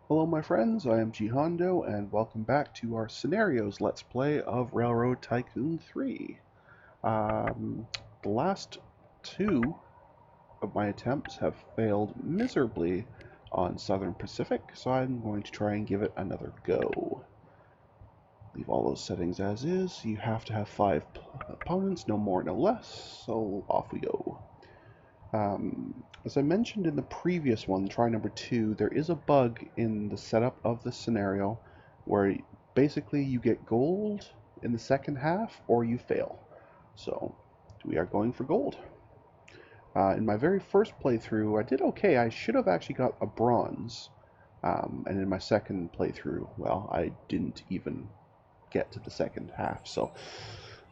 Hello my friends, I am G Hondo and welcome back to our scenarios let's play of Railroad Tycoon 3. The last two of my attempts have failed miserably on Southern Pacific, so I'm going to try and give it another go. Leave all those settings as is. You have to have 5 opponents, no more, no less, so off we go. As I mentioned in the previous one, try number 2, there is a bug in the setup of the scenario where basically you get gold in the second half or you fail. So we are going for gold. In my very first playthrough, I did okay. I should have actually got a bronze. And in my second playthrough, well, I didn't even get to the second half. So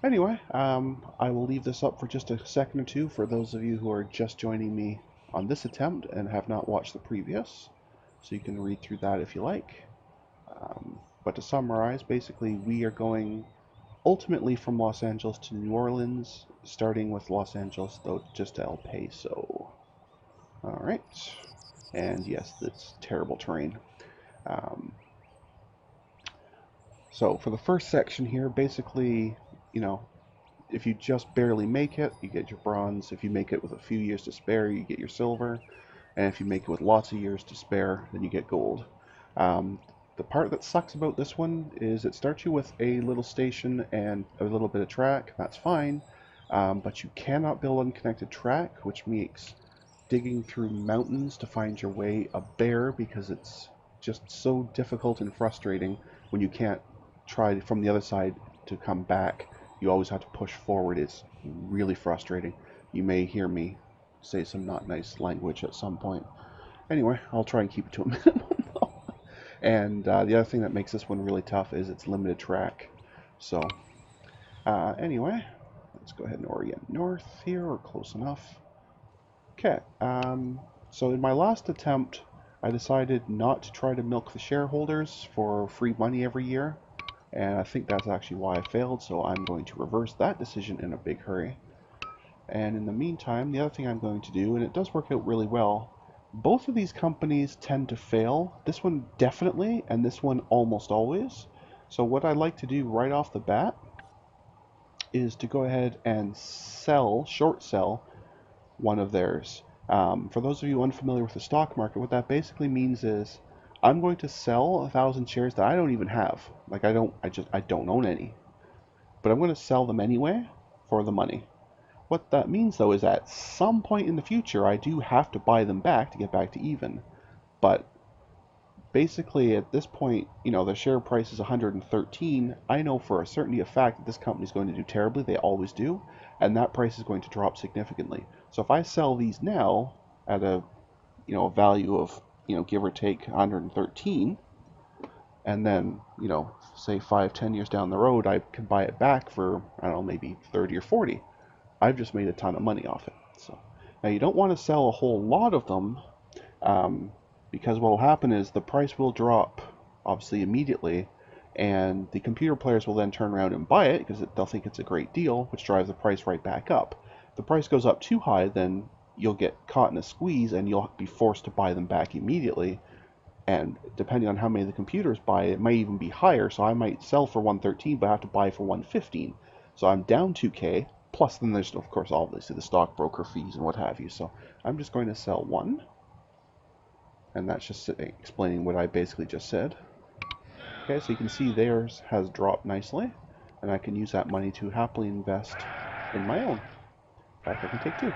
anyway, I will leave this up for just a second or two for those of you who are just joining me on this attempt and have not watched the previous. So you can read through that if you like. But to summarize, basically we are going ultimately from Los Angeles to New Orleans, starting with Los Angeles though just to El Paso. Alright, and yes, that's terrible terrain. Um, so for the first section here, basically, you know, if you just barely make it, you get your bronze. If you make it with a few years to spare, you get your silver. And if you make it with lots of years to spare, then you get gold. Um, the part that sucks about this one is it starts you with a little station and a little bit of track. That's fine. But you cannot build unconnected track, which makes digging through mountains to find your way a bear because it's just so difficult and frustrating when you can't try from the other side to come back. You always have to push forward. It's really frustrating. You may hear me say some not nice language at some point. Anyway, I'll try and keep it to a minimum. And the other thing that makes this one really tough is its limited track. So anyway, let's go ahead and orient north here, or close enough. Okay, so in my last attempt, I decided not to try to milk the shareholders for free money every year, and I think that's actually why I failed, so I'm going to reverse that decision in a big hurry. And in the meantime, the other thing I'm going to do, and it does work out really well, both of these companies tend to fail. This one definitely, and this one almost always. So what I like to do right off the bat is to go ahead and short sell one of theirs. For those of you unfamiliar with the stock market, what that basically means is I'm going to sell 1,000 shares that I don't even have. Like I don't own any, but I'm going to sell them anyway for the money. What that means though is at some point in the future, I do have to buy them back to get back to even. But basically at this point, the share price is 113. I know for a certainty of fact that this company is going to do terribly. They always do, and that price is going to drop significantly. So if I sell these now at a value of give or take 113, and then say 5-10 years down the road I can buy it back for, I don't know, maybe 30 or 40. I've just made a ton of money off it. So now you don't want to sell a whole lot of them, um, because what will happen is the price will drop obviously immediately, and the computer players will then turn around and buy it because they'll think it's a great deal, which drives the price right back up. If the price goes up too high, then you'll get caught in a squeeze and you'll be forced to buy them back immediately. And depending on how many the computers buy, it might even be higher. So I might sell for 113, but I have to buy for 115. So I'm down 2K. Plus, then there's of course obviously the stockbroker fees and what have you. So I'm just going to sell one, and that's just explaining what I basically just said. Okay, so you can see theirs has dropped nicely, and I can use that money to happily invest in my own. In fact, I can take two.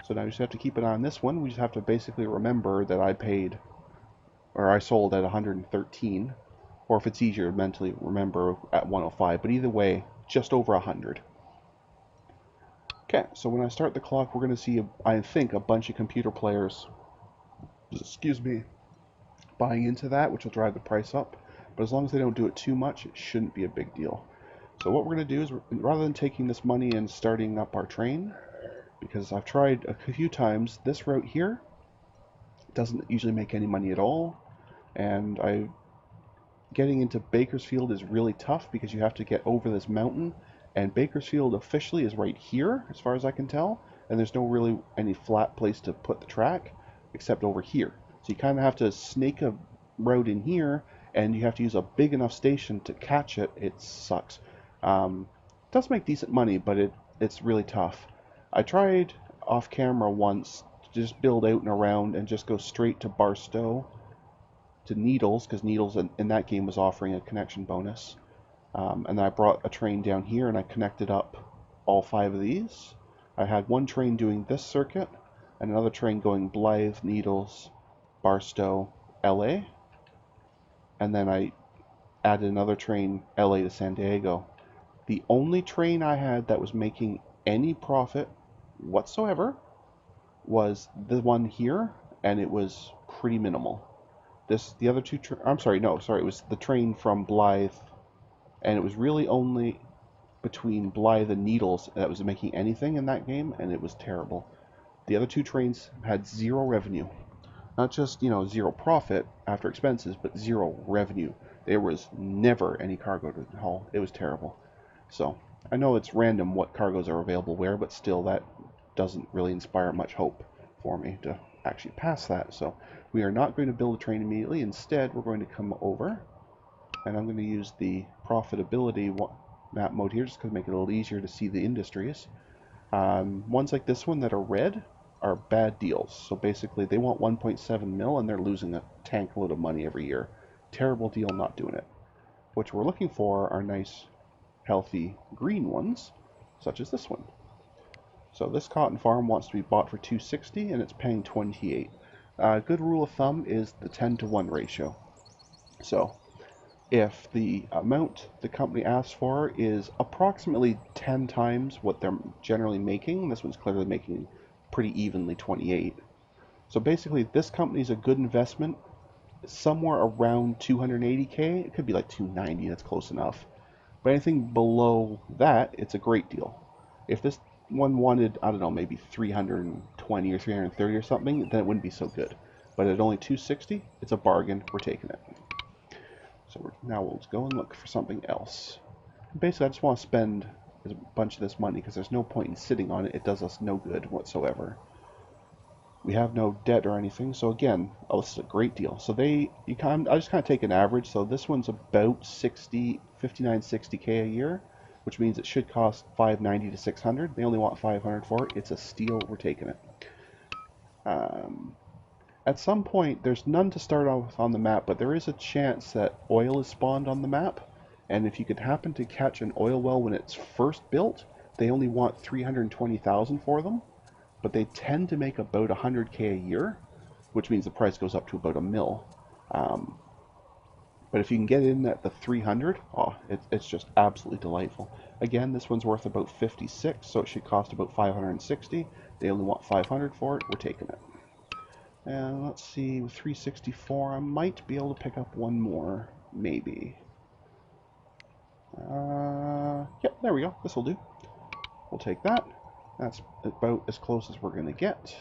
So now you just have to keep an eye on this one. We just have to basically remember that I sold at 113, or if it's easier, mentally remember at 105, but either way, just over 100. Okay, so when I start the clock, we're going to see, I think, a bunch of computer players, excuse me, buying into that, which will drive the price up. But as long as they don't do it too much, it shouldn't be a big deal. So what we're going to do is, rather than taking this money and starting up our train, because I've tried a few times, this route here doesn't usually make any money at all, and getting into Bakersfield is really tough because you have to get over this mountain, and Bakersfield officially is right here as far as I can tell, and there's no really any flat place to put the track except over here. So you kind of have to snake a route in here, and you have to use a big enough station to catch it. It sucks. It does make decent money, but it's really tough. I tried off camera once to just build out and around and just go straight to Barstow, to Needles, because Needles in that game was offering a connection bonus. And then I brought a train down here and I connected up all 5 of these. I had one train doing this circuit and another train going Blythe, Needles, Barstow, LA. And then I added another train LA to San Diego. The only train I had that was making any profit whatsoever was the one here, and it was pretty minimal. The other two, I'm sorry, no, sorry, it was the train from Blythe, and it was really only between Blythe and Needles that was making anything in that game, and it was terrible. The other 2 trains had 0 revenue. Not just, zero profit after expenses, but 0 revenue. There was never any cargo to haul. It was terrible. So, I know it's random what cargoes are available where, but still that doesn't really inspire much hope for me to actually pass that. So, we are not going to build a train immediately. Instead, we're going to come over, and I'm going to use the profitability map mode here just to make it a little easier to see the industries. Ones like this one that are red are bad deals. So basically they want 1.7 mil and they're losing a tank load of money every year. Terrible deal, not doing it. What we're looking for are nice, healthy green ones, such as this one. So this cotton farm wants to be bought for 260 and it's paying 28. Good rule of thumb is the 10-to-1 ratio. So if the amount the company asks for is approximately 10 times what they're generally making, this one's clearly making pretty evenly 28. So basically this company is a good investment somewhere around 280k. It could be like 290, that's close enough. But anything below that, it's a great deal. If this one wanted, I don't know, maybe 320 or 330 or something, then it wouldn't be so good. But at only 260, it's a bargain. We're taking it. So now we'll go and look for something else. Basically, I just want to spend a bunch of this money because there's no point in sitting on it. It does us no good whatsoever. We have no debt or anything, so again, this is a great deal. So I just kind of take an average. So this one's about 59, 60k a year, which means it should cost 590 to 600. They only want 500 for it. It's a steal. We're taking it. At some point, there's none to start off on the map, but there is a chance that oil is spawned on the map. And if you could happen to catch an oil well when it's first built, they only want 320,000 for them. But they tend to make about 100k a year, which means the price goes up to about a mil. But if you can get in at the 300, it's just absolutely delightful. Again, this one's worth about 56, so it should cost about 560. They only want 500 for it. We're taking it. And let's see, with 364, I might be able to pick up one more, maybe. Yep, there we go. This will do. We'll take that. That's about as close as we're going to get.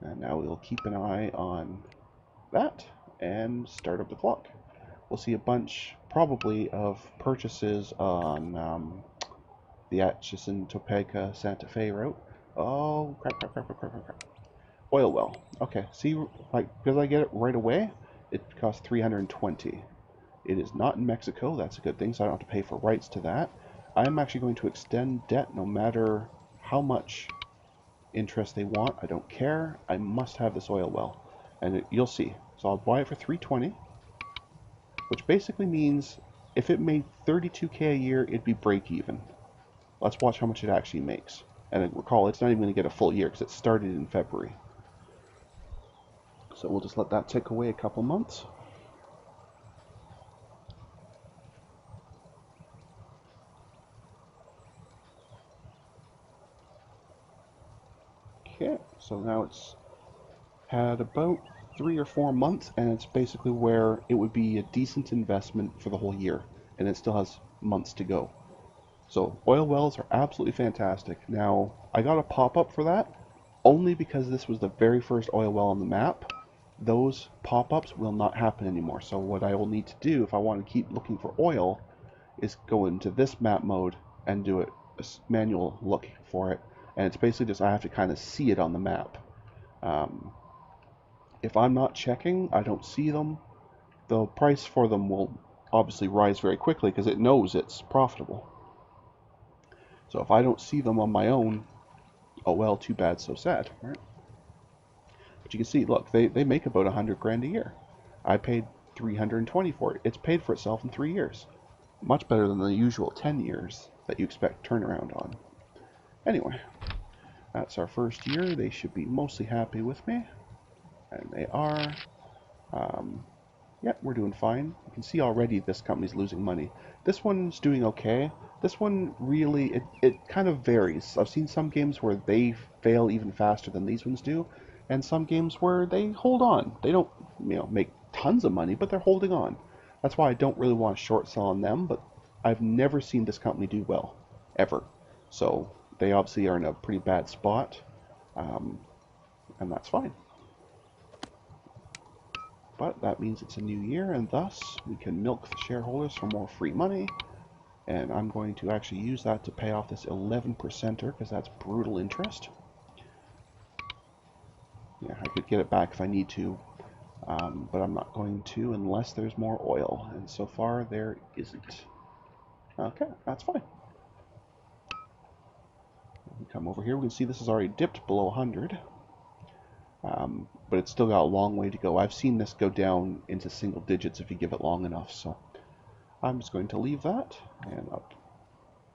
And now we'll keep an eye on that and start up the clock. We'll see a bunch, probably, of purchases on the Atchison, Topeka, Santa Fe route. Oh, crap. Oil well. Okay, see, because I get it right away, it costs 320. It is not in Mexico. That's a good thing, so I don't have to pay for rights to that. I am actually going to extend debt no matter how much interest they want. I don't care. I must have this oil well. And you'll see. So I'll buy it for 320, which basically means if it made 32k a year, it'd be break even. Let's watch how much it actually makes. And recall, it's not even going to get a full year because it started in February. So we'll just let that tick away a couple months. Okay, so now it's had about 3 or 4 months, and it's basically where it would be a decent investment for the whole year, and it still has months to go. So oil wells are absolutely fantastic. Now, I got a pop-up for that, only because this was the very first oil well on the map. Those pop-ups will not happen anymore. So what I will need to do if I want to keep looking for oil is go into this map mode and do a manual look for it. And it's basically just I have to kind of see it on the map. if I'm not checking, I don't see them, the price for them will obviously rise very quickly because it knows it's profitable. So if I don't see them on my own, oh well, too bad, so sad, right? But you can see, look, they make about 100 grand a year. I paid 320 for it. It's paid for itself in 3 years. Much better than the usual 10 years that you expect turnaround on. Anyway, that's our first year. They should be mostly happy with me. And they are. Yeah, we're doing fine. You can see already this company's losing money. This one's doing okay. This one really, it kind of varies. I've seen some games where they fail even faster than these ones do, and some games where they hold on. They don't, make tons of money, but they're holding on. That's why I don't really want to short sell on them, but I've never seen this company do well, ever. So they obviously are in a pretty bad spot, and that's fine. But that means it's a new year, and thus we can milk the shareholders for more free money. And I'm going to actually use that to pay off this 11%er, because that's brutal interest. Yeah, I could get it back if I need to, but I'm not going to unless there's more oil. And so far, there isn't. Okay, that's fine. We come over here, we can see this has already dipped below 100. But it's still got a long way to go. I've seen this go down into single digits if you give it long enough, so I'm just going to leave that and up,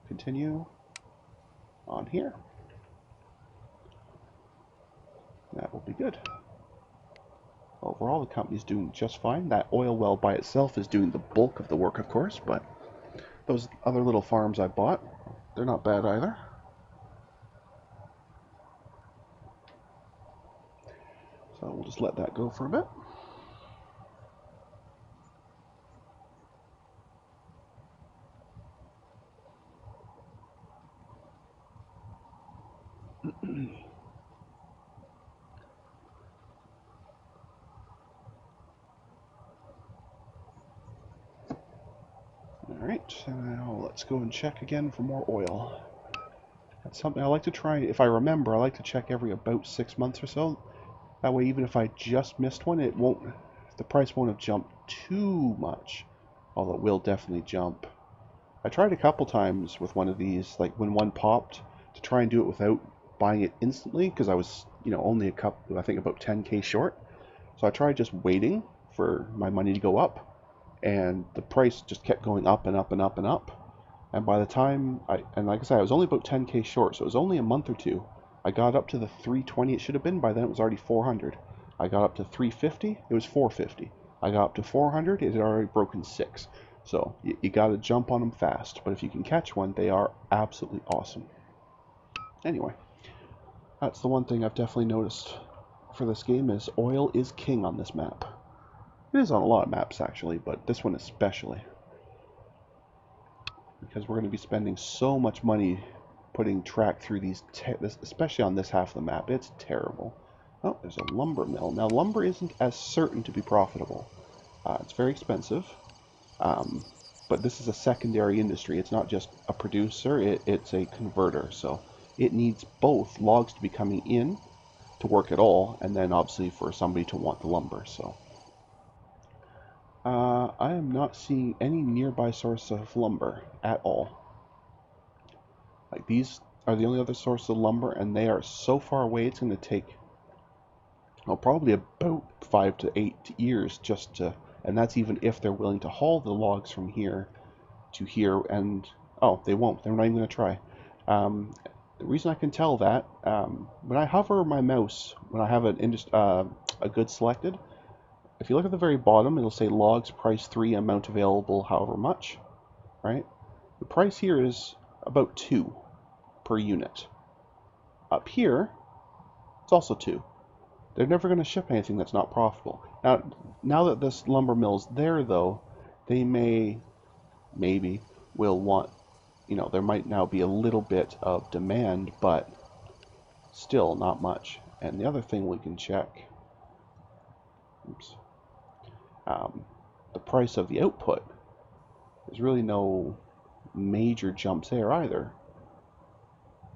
continue on here. That will be good. Overall, the company's doing just fine. That oil well by itself is doing the bulk of the work, of course, but those other little farms I bought, they're not bad either. So we'll just let that go for a bit. Alright, now let's go and check again for more oil. That's something I like to try, if I remember, I like to check every about 6 months or so. That way, even if I just missed one, the price won't have jumped too much. Although it will definitely jump. I tried a couple times with one of these, like when one popped, to try and do it without buying it instantly, because I was, only a couple, I think about 10k short. So I tried just waiting for my money to go up, and the price just kept going up and up and up and up. And by the time and like I said, I was only about 10k short, so it was only a month or two. I got up to the 320 it should have been. By then it was already 400. I got up to 350, it was 450. I got up to 400, it had already broken 6. So you got to jump on them fast. But if you can catch one, they are absolutely awesome. Anyway, that's the one thing I've definitely noticed for this game is oil is king on this map. It is on a lot of maps actually, but this one especially. Because we're going to be spending so much money putting track through these, especially on this half of the map. It's terrible. Oh, there's a lumber mill. Now, lumber isn't as certain to be profitable. It's very expensive, but this is a secondary industry. It's not just a producer, it's a converter. So it needs both logs to be coming in to work at all, and then obviously for somebody to want the lumber. So I am not seeing any nearby source of lumber at all. Like, these are the only other source of lumber, and they are so far away, it's going to take, probably about 5 to 8 years just to, and that's even if they're willing to haul the logs from here to here, and, they won't. They're not even going to try. The reason I can tell that, when I hover my mouse, when I have a good selected, if you look at the very bottom, it'll say logs, price 3, amount available, however much, right? The price here is about 2 per unit. Up here, it's also 2. They're never going to ship anything that's not profitable. Now that this lumber mill's there, though, they maybe will want, there might now be a little bit of demand, but still not much. And the other thing we can check, the price of the output. There's really no major jumps there either.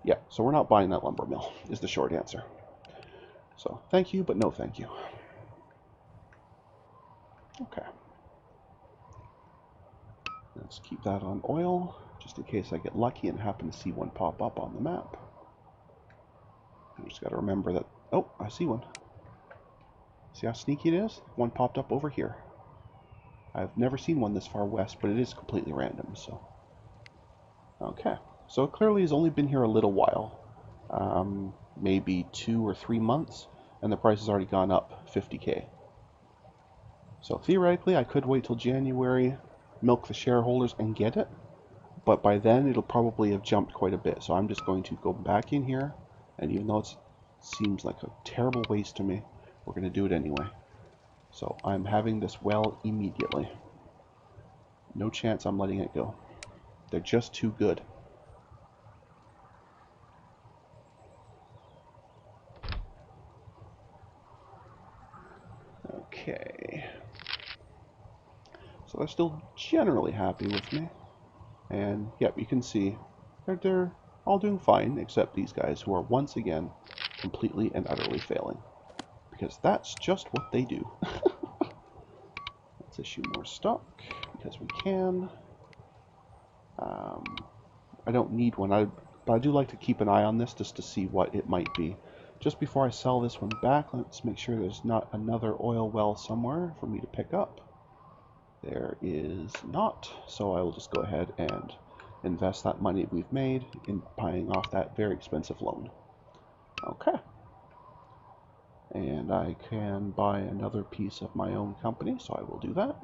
Yeah, so we're not buying that lumber mill, is the short answer. So thank you, but no thank you. Okay. Let's keep that on oil, just in case I get lucky and happen to see one pop up on the map. I just got to remember that... Oh, I see one. See how sneaky it is? One popped up over here. I've never seen one this far west, but it is completely random, so... Okay. So it clearly has only been here a little while. Maybe 2 or 3 months, and the price has already gone up 50k. So theoretically, I could wait till January, milk the shareholders, and get it. But by then, it'll probably have jumped quite a bit. So I'm just going to go back in here, and even though it seems like a terrible waste to me, we're going to do it anyway. So I'm having this well immediately. No chance I'm letting it go. They're just too good. Okay. So they're still generally happy with me. And yep, you can see they're all doing fine, except these guys who are once again completely and utterly failing. Because that's just what they do. Let's issue more stock, because we can. I don't need one, but I do like to keep an eye on this just to see what it might be. Just before I sell this one back, let's make sure there's not another oil well somewhere for me to pick up. There is not, so I will just go ahead and invest that money we've made in paying off that very expensive loan. Okay. And I can buy another piece of my own company, so I will do that.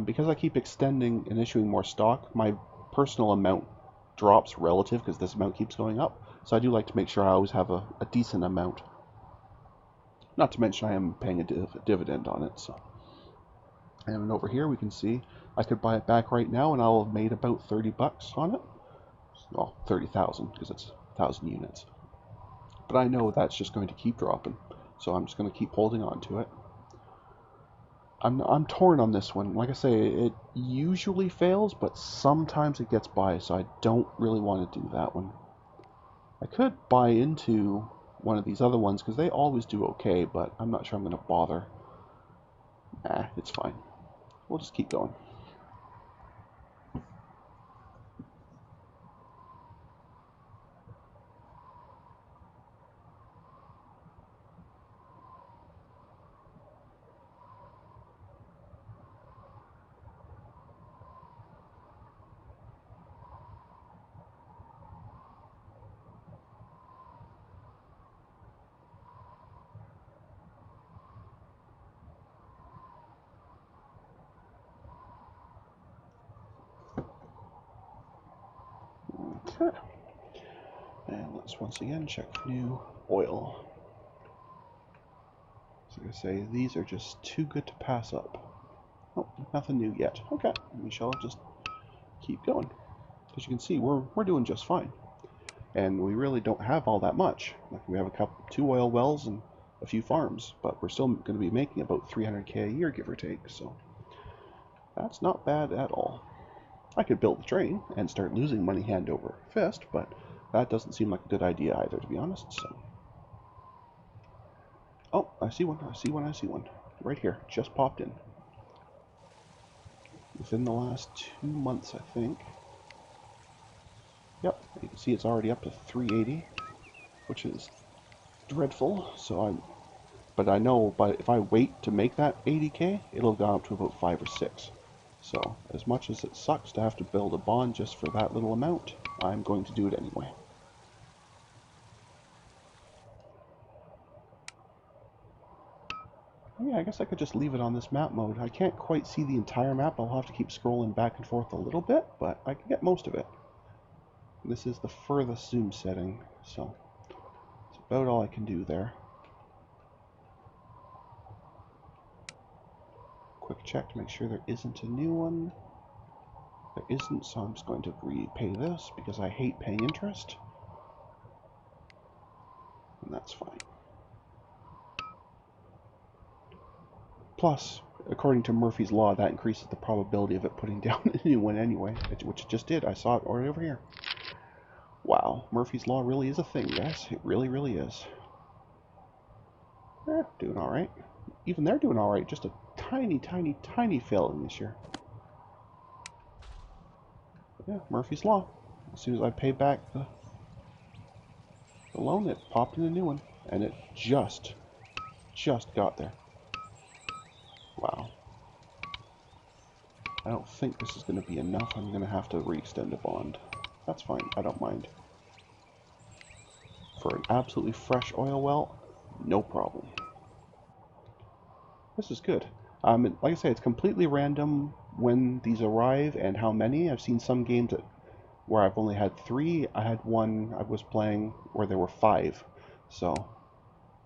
Because I keep extending and issuing more stock, my personal amount drops relative because this amount keeps going up. So I do like to make sure I always have a decent amount. Not to mention I am paying a dividend on it. So. And over here we can see I could buy it back right now and I'll have made about 30 bucks on it. Well, 30,000 because it's 1,000 units. But I know that's just going to keep dropping. So I'm just going to keep holding on to it. I'm torn on this one. Like I say, it usually fails, but sometimes it gets by, so I don't really want to do that one. I could buy into one of these other ones, because they always do okay, but I'm not sure I'm going to bother. Nah, it's fine. We'll just keep going. Okay. And let's once again check for new oil. So like I say, these are just too good to pass up. Oh, nothing new yet. Okay, we shall just keep going. As you can see, we're doing just fine. And we really don't have all that much. Like we have two oil wells and a few farms, but we're still going to be making about 300k a year, give or take, so that's not bad at all. I could build the train and start losing money hand over fist, but that doesn't seem like a good idea either, to be honest, so... Oh, I see one, I see one, I see one. Right here, just popped in. Within the last 2 months, I think. Yep, you can see it's already up to 380, which is dreadful, so but I know, but if I wait to make that 80k, it'll go up to about 5 or 6. So, as much as it sucks to have to build a bond just for that little amount, I'm going to do it anyway. Yeah, I guess I could just leave it on this map mode. I can't quite see the entire map. I'll have to keep scrolling back and forth a little bit, but I can get most of it. This is the furthest zoom setting, so it's about all I can do there. Quick check to make sure there isn't a new one. There isn't, so I'm just going to repay this because I hate paying interest. And that's fine. Plus, according to Murphy's Law, that increases the probability of it putting down a new one anyway, which it just did. I saw it right over here. Wow, Murphy's Law really is a thing, guys. It really, really is. Doing alright. Even they're doing alright, just a tiny failing this year. Yeah, Murphy's Law. As soon as I pay back the loan, it popped in a new one. And it just got there. Wow. I don't think this is going to be enough. I'm going to have to re-extend the bond. That's fine. I don't mind. For an absolutely fresh oil well, no problem. This is good. Like I say, it's completely random when these arrive and how many. I've seen some games where I've only had 3. I had one I was playing where there were 5. So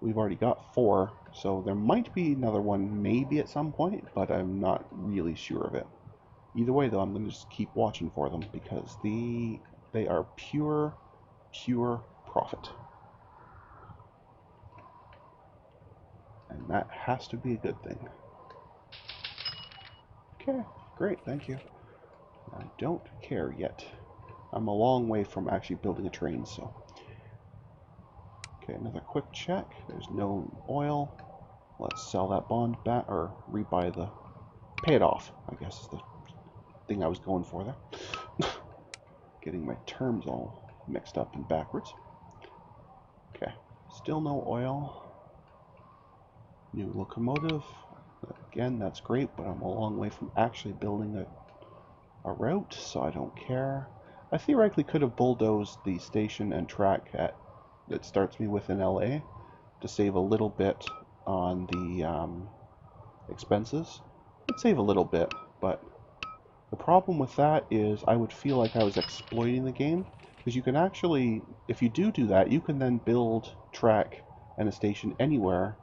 we've already got 4. So there might be another one maybe at some point, but I'm not really sure of it. Either way, though, I'm going to just keep watching for them because they are pure profit. And that has to be a good thing. Okay, great, thank you. I don't care yet. I'm a long way from actually building a train, so. Okay, another quick check. There's no oil. Let's sell that bond back, or rebuy the... Pay it off, I guess is the thing I was going for there. Getting my terms all mixed up and backwards. Okay, still no oil. New locomotive. Again, that's great, but I'm a long way from actually building a route, so I don't care. I theoretically could have bulldozed the station and track that starts me within LA to save a little bit on the expenses. I'd save a little bit, but the problem with that is I would feel like I was exploiting the game, because you can actually, if you do that, you can then build, track, and a station anywhere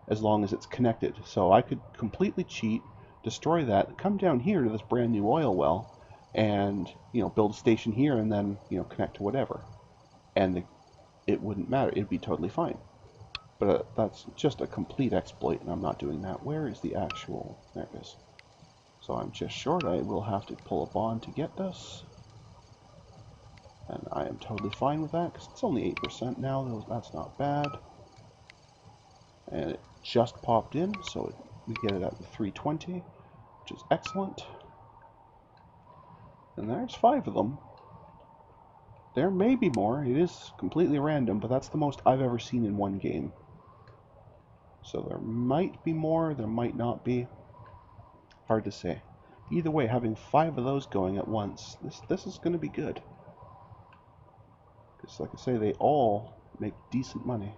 as long as it's connected. So I could completely cheat, destroy that, come down here to this brand new oil well, and build a station here, and then connect to whatever, and it wouldn't matter. It'd be totally fine. But that's just a complete exploit, and I'm not doing that. Where is the actual? There it is. So I'm just short. I will have to pull a bond to get this, and I am totally fine with that because it's only 8% now. That's not bad. And it just popped in, so we get it at the 320, which is excellent. And there's 5 of them. There may be more. It is completely random, but that's the most I've ever seen in one game. So there might be more, there might not be. Hard to say. Either way, having 5 of those going at once, this is going to be good. Because like I say, they all make decent money.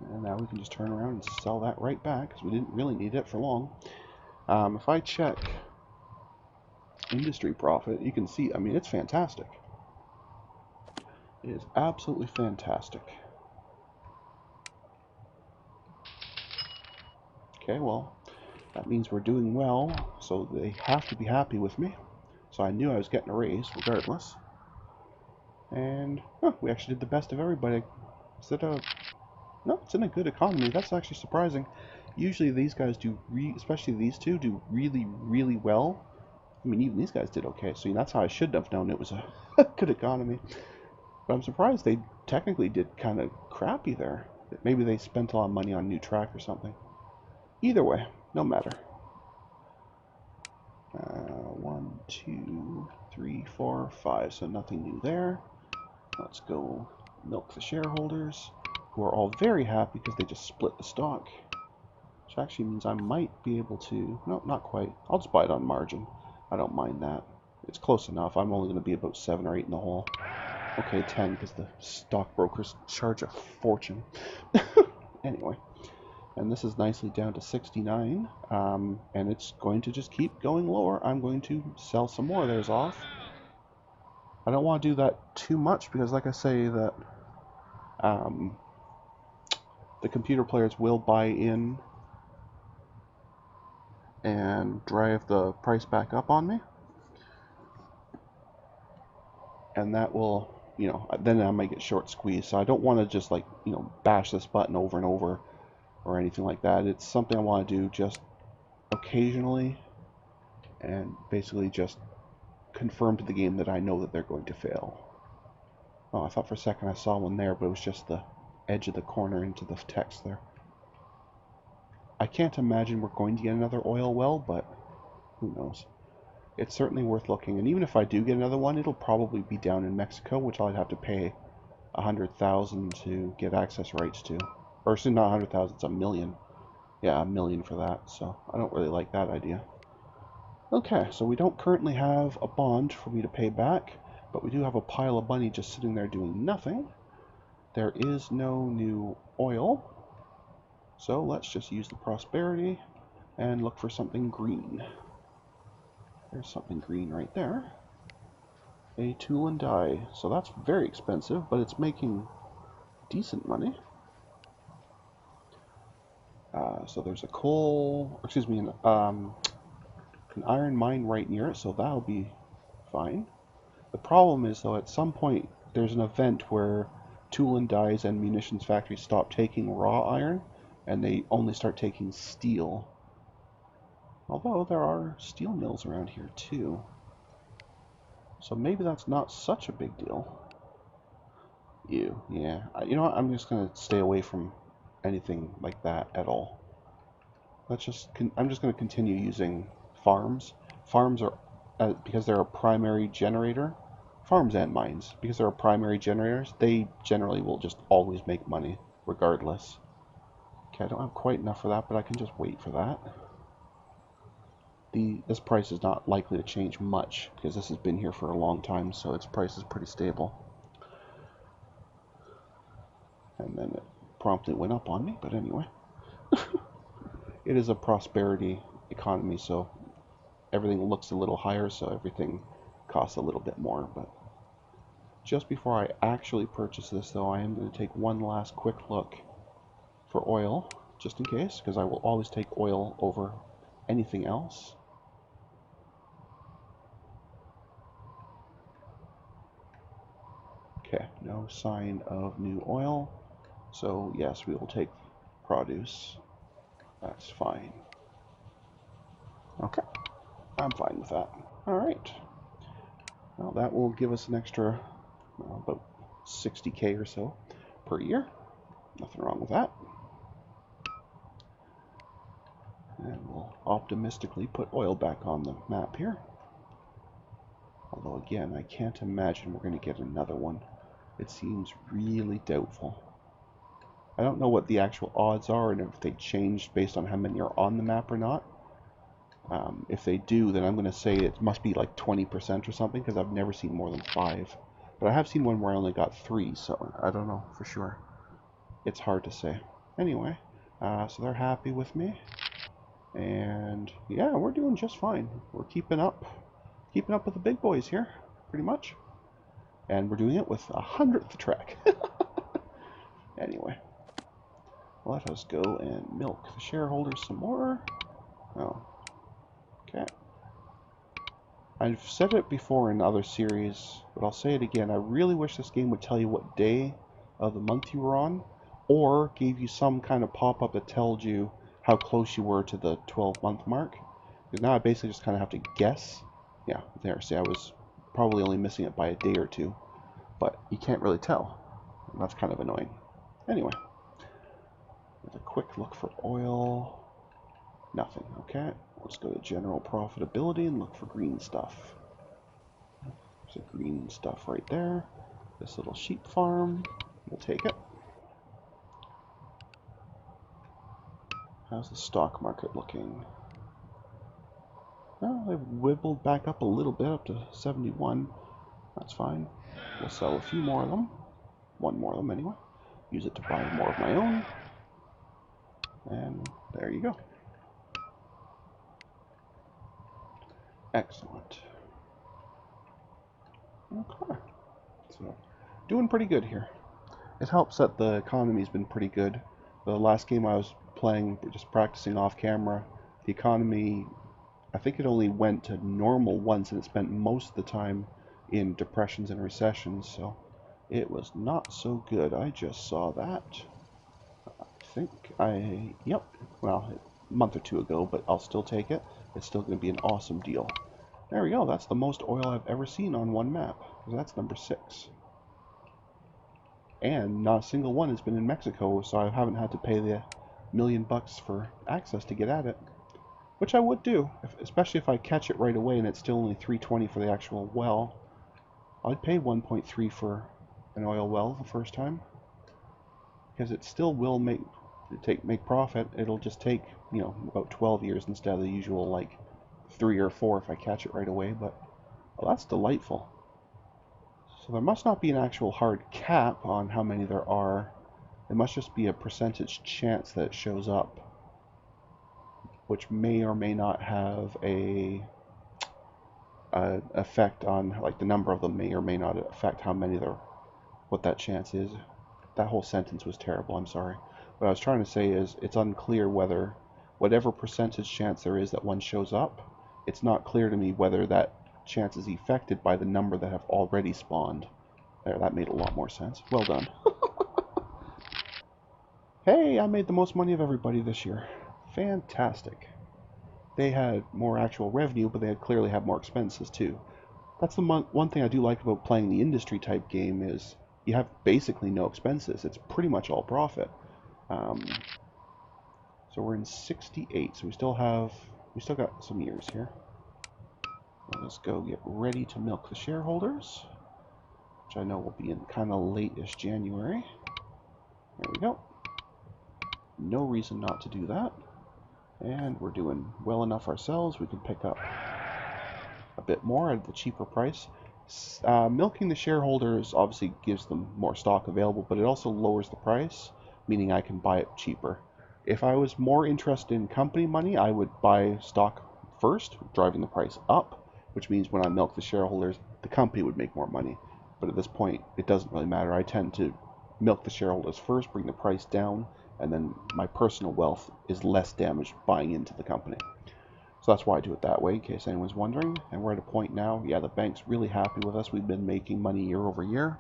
And now we can just turn around and sell that right back, because we didn't really need it for long. If I check industry profit, you can see, I mean, it's fantastic. It is absolutely fantastic. Okay, well, that means we're doing well, so they have to be happy with me. So I knew I was getting a raise regardless. And we actually did the best of everybody. Is it a... No, it's in a good economy. That's actually surprising. Usually these guys do, especially these two, do really well. I mean, even these guys did okay, so that's how I should have known it was a good economy. But I'm surprised they technically did kind of crappy there. Maybe they spent a lot of money on new track or something. Either way, no matter. 1, 2, 3, 4, 5, so nothing new there. Let's go milk the shareholders, who are all very happy because they just split the stock. Which actually means I might be able to... No, not quite. I'll just buy it on margin. I don't mind that. It's close enough. I'm only going to be about 7 or 8 in the hole. Okay, 10, because the stockbrokers charge a fortune. Anyway. And this is nicely down to 69. And it's going to just keep going lower. I'm going to sell some more of theirs off. I don't want to do that too much, because like I say, that the computer players will buy in and drive the price back up on me. And that will, then I might get short squeezed. So I don't want to just bash this button over and over or anything like that. It's something I want to do just occasionally and basically just confirm to the game that I know that they're going to fail. Oh, I thought for a second I saw one there, but it was just the edge of the corner into the text there. I can't imagine we're going to get another oil well, but who knows. It's certainly worth looking, and even if I do get another one, it'll probably be down in Mexico, which I'd have to pay 100,000 to get access rights to. Or, actually, not 100,000, it's 1,000,000. Yeah, 1,000,000 for that, so I don't really like that idea. Okay, so we don't currently have a bond for me to pay back, but we do have a pile of money just sitting there doing nothing. There is no new oil, so let's just use the prosperity and look for something green. There's something green right there. A tool and die. So that's very expensive, but it's making decent money. So there's a coal, excuse me, an iron mine right near it, so that'll be fine. The problem is, though, at some point there's an event where tool and dies and munitions factories stop taking raw iron, and they only start taking steel. Although there are steel mills around here too. So maybe that's not such a big deal. Ew, yeah. You know what? I'm just going to stay away from anything like that at all. I'm just going to continue using farms. Farms are, because they're a primary generator, farms and mines, because they're primary generators, they generally will just always make money, regardless. Okay, I don't have quite enough for that, but I can just wait for that. This price is not likely to change much, because this has been here for a long time, so its price is pretty stable. And then it promptly went up on me, but anyway. It is a prosperity economy, so everything looks a little higher, so everything costs a little bit more. But just before I actually purchase this, though, I am going to take one last quick look for oil, just in case, because I will always take oil over anything else. Okay, no sign of new oil, so yes, we will take produce. That's fine. Okay, I'm fine with that. Alright. Well, that will give us an extra about 60k or so per year. Nothing wrong with that. And we'll optimistically put oil back on the map here. Although again, I can't imagine we're going to get another one. It seems really doubtful. I don't know what the actual odds are and if they changed based on how many are on the map or not. If they do, then I'm going to say it must be like 20% or something, because I've never seen more than 5. But I have seen one where I only got 3, so I don't know for sure. It's hard to say. Anyway, so they're happy with me. And yeah, we're doing just fine. We're keeping up with the big boys here, pretty much. And we're doing it with 100th trek. Anyway, let us go and milk the shareholders some more. Oh, okay. I've said it before in other series, but I'll say it again. I really wish this game would tell you what day of the month you were on, or gave you some kind of pop-up that told you how close you were to the 12-month mark. Because now I basically just kind of have to guess. Yeah, there. See, I was probably only missing it by a day or two, but you can't really tell. And that's kind of annoying. Anyway, with a quick look for oil. Nothing. Okay, let's go to general profitability and look for green stuff. There's a green stuff right there. This little sheep farm. We'll take it. How's the stock market looking? Well, they've wibbled back up a little bit, up to 71. That's fine. We'll sell a few more of them. One more of them anyway. Use it to buy more of my own. And there you go. Excellent. Okay. So, doing pretty good here. It helps that the economy's been pretty good. The last game I was playing, just practicing off camera, the economy, I think it only went to normal once, and it spent most of the time in depressions and recessions, so it was not so good. I just saw that. Yep, well, a month or two ago, but I'll still take it. It's still going to be an awesome deal. There we go. That's the most oil I've ever seen on one map. That's number 6. And not a single one has been in Mexico, so I haven't had to pay the $1,000,000 for access to get at it. Which I would do, especially if I catch it right away and it's still only $3.20 for the actual well. I'd pay $1.3 for an oil well the first time, because it still will make profit. It'll just take, you know, about 12 years instead of the usual like 3 or 4 if I catch it right away. But well, that's delightful. So there must not be an actual hard cap on how many there are. It must just be a percentage chance that it shows up, which may or may not have a effect on, like, the number of them may or may not affect how many there, what that chance is. That whole sentence was terrible, I'm sorry. What I was trying to say is it's unclear whether whatever percentage chance there is that one shows up, it's not clear to me whether that chance is affected by the number that have already spawned. There, that made a lot more sense. Well done. Hey, I made the most money of everybody this year. Fantastic. They had more actual revenue, but they had clearly had more expenses too. That's the one thing I do like about playing the industry type game is you have basically no expenses. It's pretty much all profit. So we're in 68, so we still got some years here. Let's go get ready to milk the shareholders, which I know will be in kind of late-ish January. There we go. No reason not to do that. And we're doing well enough ourselves, we can pick up a bit more at the cheaper price. Milking the shareholders obviously gives them more stock available, but it also lowers the price, meaning I can buy it cheaper. If I was more interested in company money, I would buy stock first, driving the price up, which means when I milk the shareholders, the company would make more money. But at this point, it doesn't really matter. I tend to milk the shareholders first, bring the price down, and then my personal wealth is less damaged buying into the company. So that's why I do it that way, in case anyone's wondering. And we're at a point now, yeah, the bank's really happy with us. We've been making money year over year.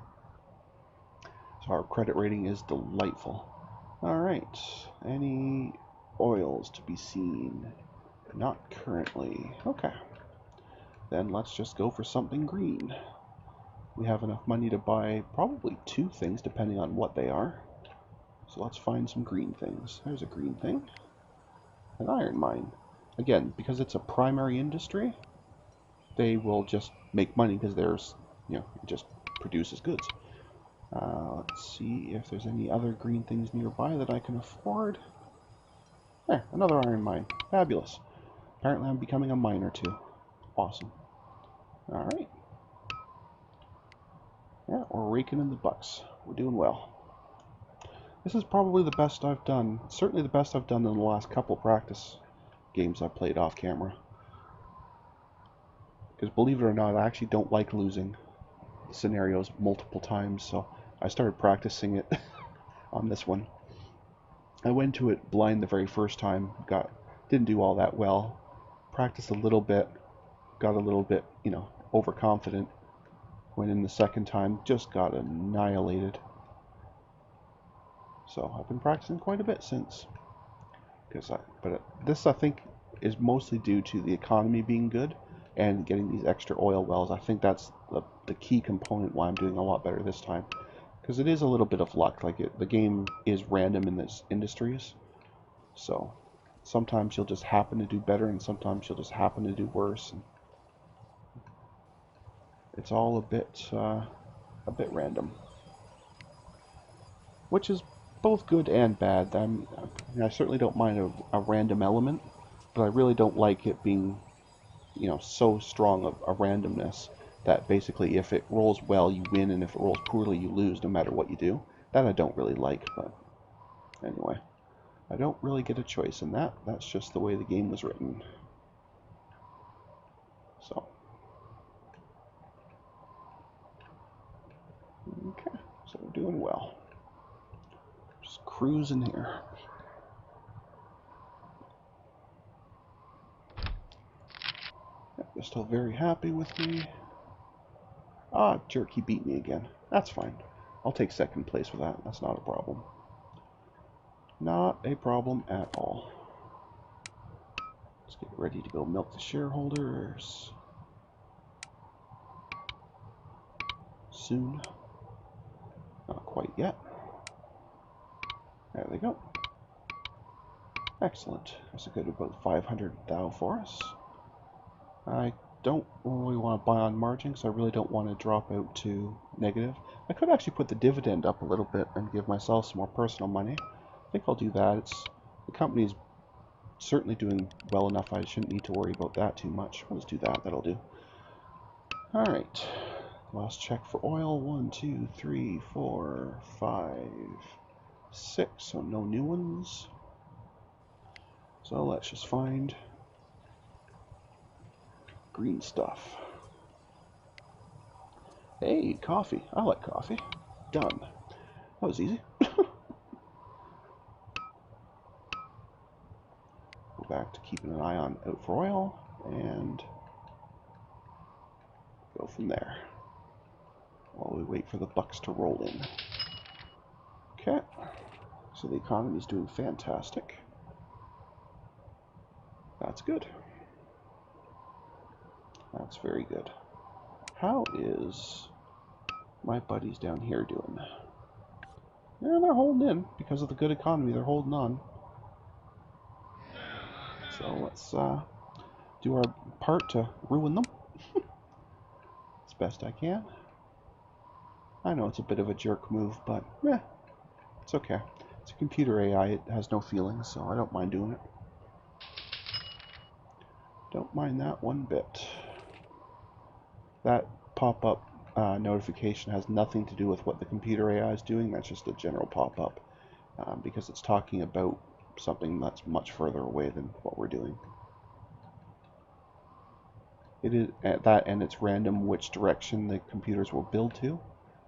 So our credit rating is delightful. Alright, any oils to be seen? Not currently. Okay. Then let's just go for something green. We have enough money to buy probably 2 things, depending on what they are. So let's find some green things. There's a green thing. An iron mine. Again, because it's a primary industry, they will just make money because there's, you know, it just produces goods. Let's see if there's any other green things nearby that I can afford. There, another iron mine. Fabulous. Apparently I'm becoming a miner too. Awesome. Alright. Yeah, we're raking in the bucks. We're doing well. This is probably the best I've done. Certainly the best I've done in the last couple practice games I've played off camera. Because believe it or not, I actually don't like losing scenarios multiple times, so I started practicing it on this one. I went to it blind the very first time, didn't do all that well. Practiced a little bit, got a little bit, you know, overconfident. Went in the second time, just got annihilated. So I've been practicing quite a bit since. But this, I think, is mostly due to the economy being good and getting these extra oil wells. I think that's the key component why I'm doing a lot better this time. Because it is a little bit of luck. Like, the game is random in this industries. So sometimes you'll just happen to do better, and sometimes you'll just happen to do worse. And it's all a bit random, which is both good and bad. I certainly don't mind a random element, but I really don't like it being, you know, so strong a randomness that basically if it rolls well you win and if it rolls poorly you lose no matter what you do. That I don't really like, but anyway, I don't really get a choice in that. That's just the way the game was written. So okay, so we're doing well. Just cruising here. They're still very happy with me. Ah, jerk, he beat me again. That's fine. I'll take second place with that. That's not a problem. Not a problem at all. Let's get ready to go milk the shareholders. Soon. Not quite. quite yet. There they go. Excellent. That's a good about 500 thou for us. I don't really want to buy on margin because I really don't want to drop out to negative. I could actually put the dividend up a little bit and give myself some more personal money. I think I'll do that. The company's certainly doing well enough. I shouldn't need to worry about that too much. Let's do that. That'll do. Alright. Last check for oil. 1, 2, 3, 4, 5, 6. So no new ones. So let's just find green stuff. Hey, coffee. I like coffee. Done. That was easy. Go back to keeping an eye on out for oil and go from there while we wait for the bucks to roll in. Okay, so the economy is doing fantastic. That's good. That's very good. How is my buddies down here doing? Yeah, they're holding in because of the good economy. They're holding on. So let's do our part to ruin them as best I can. I know it's a bit of a jerk move, but it's okay. It's a computer AI. It has no feelings, so I don't mind doing it. Don't mind that one bit. That pop-up notification has nothing to do with what the computer AI is doing. That's just a general pop-up because it's talking about something that's much further away than what we're doing. It is at that, and it's random which direction the computers will build to.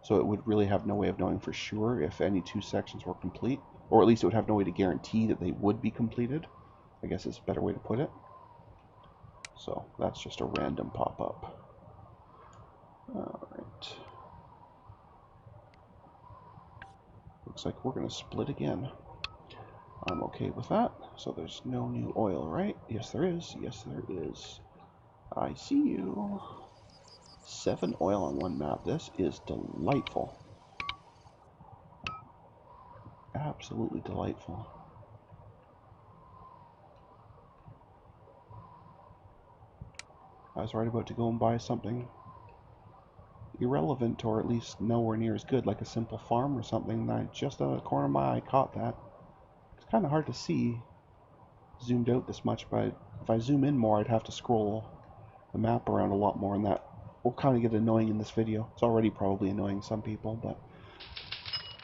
So it would really have no way of knowing for sure if any two sections were complete, or at least it would have no way to guarantee that they would be completed. I guess is a better way to put it. So that's just a random pop-up. Alright. Looks like we're going to split again. I'm okay with that. So there's no new oil, right? Yes, there is. Yes, there is. I see you. 7 oil on one map. This is delightful. Absolutely delightful. I was right about to go and buy something irrelevant, or at least nowhere near as good, like a simple farm or something, and I just out of the corner of my eye caught that. It's kind of hard to see zoomed out this much, but if I zoom in more, I'd have to scroll the map around a lot more, and that will kind of get annoying in this video. It's already probably annoying some people, but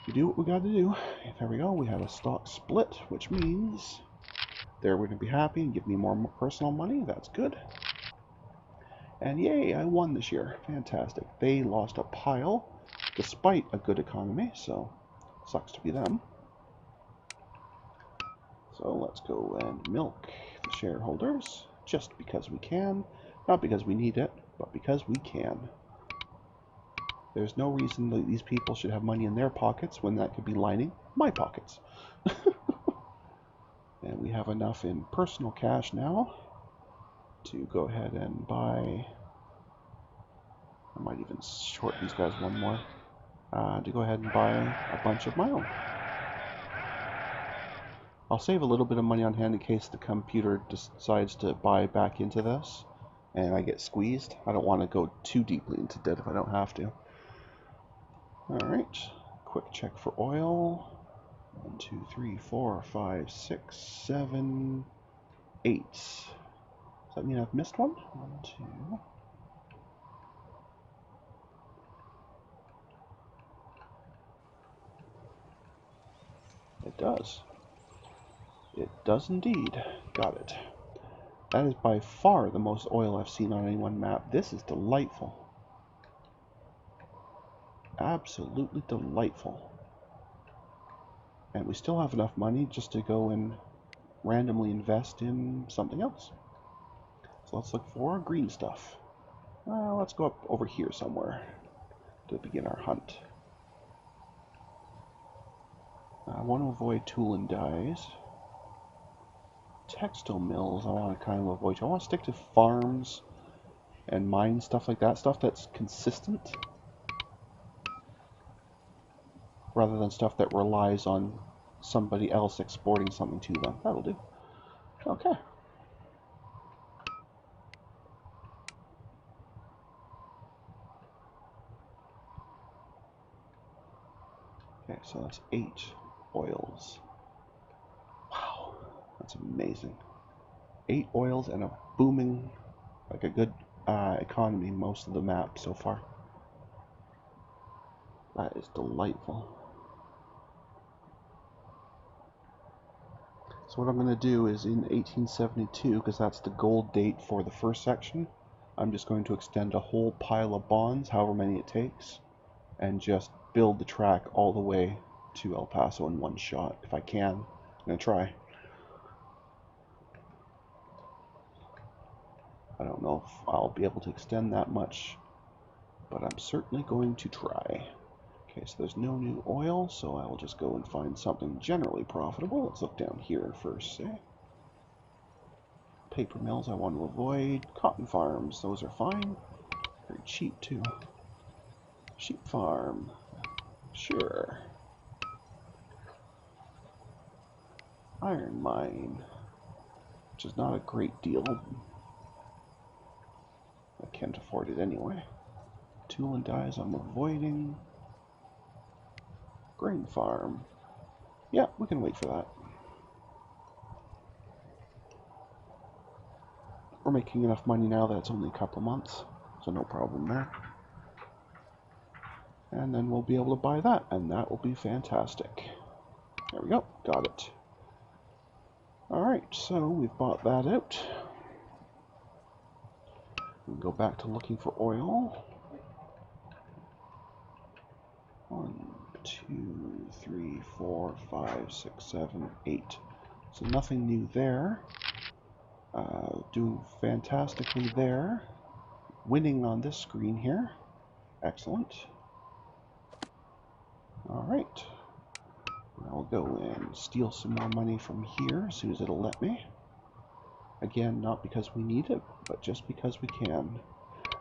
we do what we got to do. There we go. We had a stock split, which means they're going to be happy and give me more personal money. That's good. And yay, I won this year. Fantastic. They lost a pile despite a good economy, so sucks to be them. So let's go and milk the shareholders just because we can. Not because we need it, but because we can. There's no reason that these people should have money in their pockets when that could be lining my pockets. And we have enough in personal cash now to go ahead and buy. I might even short these guys one more to go ahead and buy a bunch of my own. I'll save a little bit of money on hand in case the computer decides to buy back into this and I get squeezed. I don't want to go too deeply into debt if I don't have to. Alright, quick check for oil. 1, 2, 3, 4, 5, 6, 7, 8. Does that mean I've missed one? 1, 2. It does. It does indeed. Got it. That is by far the most oil I've seen on any one map. This is delightful. Absolutely delightful. And we still have enough money just to go and randomly invest in something else. So let's look for green stuff. Let's go up over here somewhere to begin our hunt. I want to avoid tool and dyes. Textile mills I want to kind of avoid. I want to stick to farms and mines, stuff like that. Stuff that's consistent. rather than stuff that relies on somebody else exporting something to them. That'll do. Okay. Okay, so that's 8 oils. Wow, that's amazing. 8 oils and a booming, like a good economy most of the map so far. That is delightful. So what I'm going to do is in 1872, because that's the gold date for the first section, I'm just going to extend a whole pile of bonds, however many it takes, and just build the track all the way to El Paso in one shot, if I can. I'm going to try. I don't know if I'll be able to extend that much, but I'm certainly going to try. Okay, so there's no new oil, so I will just go and find something generally profitable. Let's look down here first, say. Paper mills I want to avoid. Cotton farms, those are fine. Very cheap, too. Sheep farm. Sure. Iron mine, which is not a great deal. I can't afford it anyway. Tool and dyes I'm avoiding. Grain farm. Yeah, we can wait for that. We're making enough money now that it's only a couple months, so no problem there. And then we'll be able to buy that, and that will be fantastic. There we go, got it. Alright, so we've bought that out. We can go back to looking for oil. 1, 2, 3, 4, 5, 6, 7, 8. So nothing new there. Doing fantastically there. Winning on this screen here. Excellent. Alright. I'll go and steal some more money from here as soon as it'll let me. Again, not because we need it, but just because we can.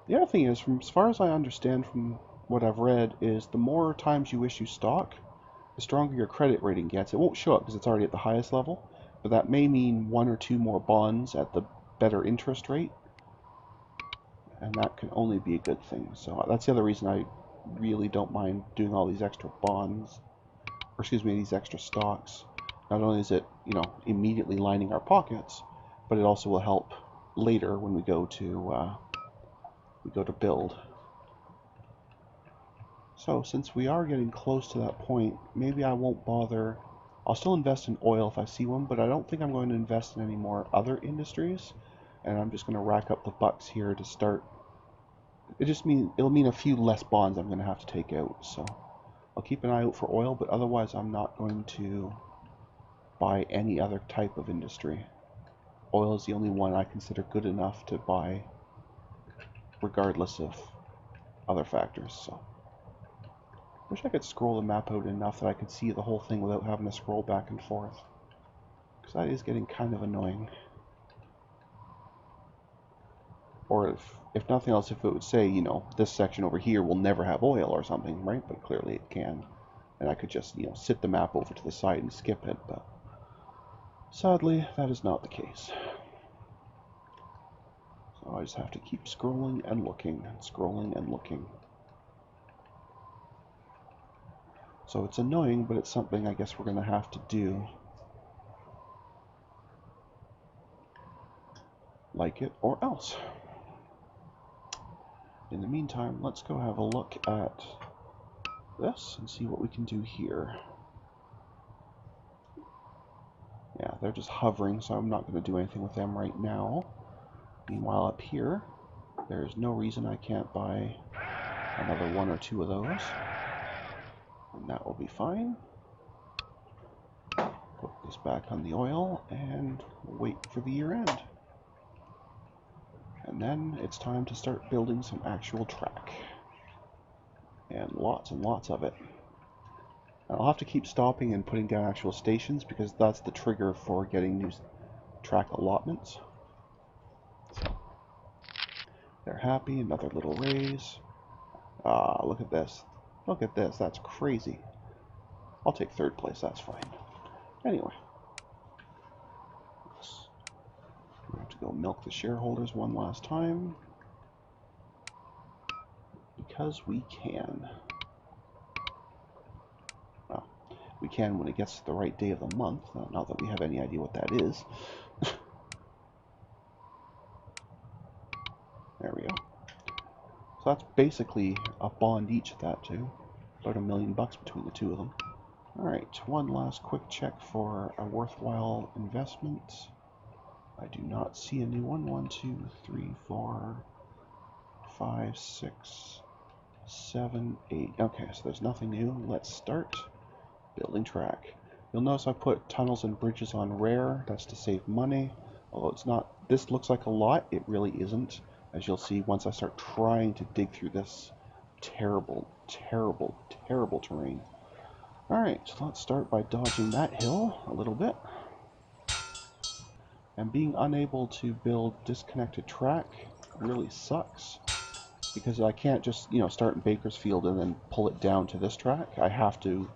The other thing is, from as far as I understand from what I've read, is the more times you issue stock, the stronger your credit rating gets. It won't show up because it's already at the highest level, but that may mean 1 or 2 more bonds at the better interest rate, and that can only be a good thing. So that's the other reason I really don't mind doing all these extra bonds, or excuse me, these extra stocks. Not only is it, you know, immediately lining our pockets, but it also will help later when we go to build. So since we are getting close to that point, maybe I won't bother. I'll still invest in oil if I see one, but I don't think I'm going to invest in any more other industries, and I'm just going to rack up the bucks here to start. It'll mean a few less bonds I'm going to have to take out, so I'll keep an eye out for oil, but otherwise I'm not going to buy any other type of industry. Oil is the only one I consider good enough to buy, regardless of other factors. So, wish I could scroll the map out enough that I could see the whole thing without having to scroll back and forth, because that is getting kind of annoying. Or if nothing else, if it would say, you know, this section over here will never have oil or something, right? But clearly it can, and I could just, you know, sit the map over to the side and skip it, but sadly that is not the case. So I just have to keep scrolling and looking and scrolling and looking. So it's annoying, but it's something I guess we're going to have to do. Like it or else. In the meantime, let's go have a look at this and see what we can do here. Yeah, they're just hovering, so I'm not going to do anything with them right now. Meanwhile, up here, there's no reason I can't buy another 1 or 2 of those. And that will be fine. Put this back on the oil and wait for the year end. And then it's time to start building some actual track. And lots of it. And I'll have to keep stopping and putting down actual stations because that's the trigger for getting new track allotments. So, they're happy, another little raise. Ah, look at this. Look at this, that's crazy. I'll take third place, that's fine. Anyway. We have to go milk the shareholders one last time. Because we can. Well, we can when it gets to the right day of the month. Not that we have any idea what that is. There we go. So that's basically a bond each of that too. About $1 million between the two of them. Alright, one last quick check for a worthwhile investment. I do not see a new one. 1, 2, 3, 4, 5, 6, 7, 8. Okay, so there's nothing new. Let's start building track. You'll notice I put tunnels and bridges on rare. That's to save money. Although it's not, this looks like a lot, it really isn't. As you'll see once I start trying to dig through this terrible, terrible, terrible terrain. Alright, so let's start by dodging that hill a little bit. And being unable to build disconnected track really sucks. Because I can't just, start in Bakersfield and then pull it down to this track. I have to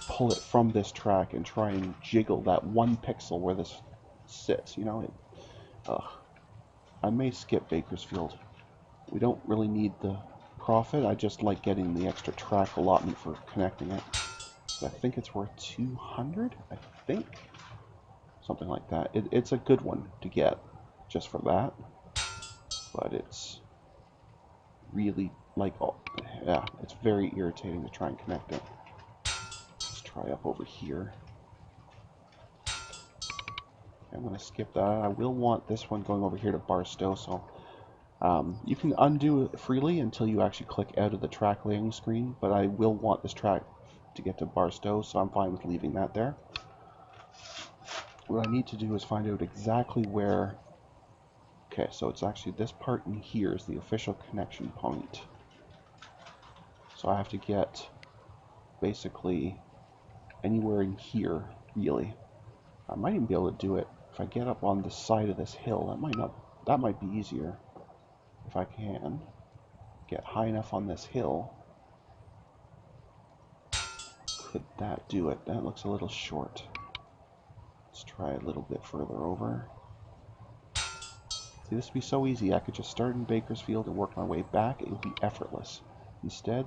pull it from this track and try and jiggle that one pixel where this sits, Ugh. I may skip Bakersfield. We don't really need the profit. I just like getting the extra track allotment for connecting it. I think it's worth 200, I think. Something like that. It's a good one to get just for that. But it's really yeah, it's very irritating to try and connect it. Let's try up over here. I'm going to skip that. I will want this one going over here to Barstow, so you can undo it freely until you actually click out of the track laying screen, but I will want this track to get to Barstow, so I'm fine with leaving that there. What I need to do is find out exactly where... Okay, so it's actually this part in here is the official connection point. So I have to get basically anywhere in here, really. I might even be able to do it if I get up on the side of this hill. That might be easier if I can get high enough on this hill. Could that do it? That looks a little short. Let's try a little bit further over. See, this would be so easy. I could just start in Bakersfield and work my way back. It would be effortless. Instead,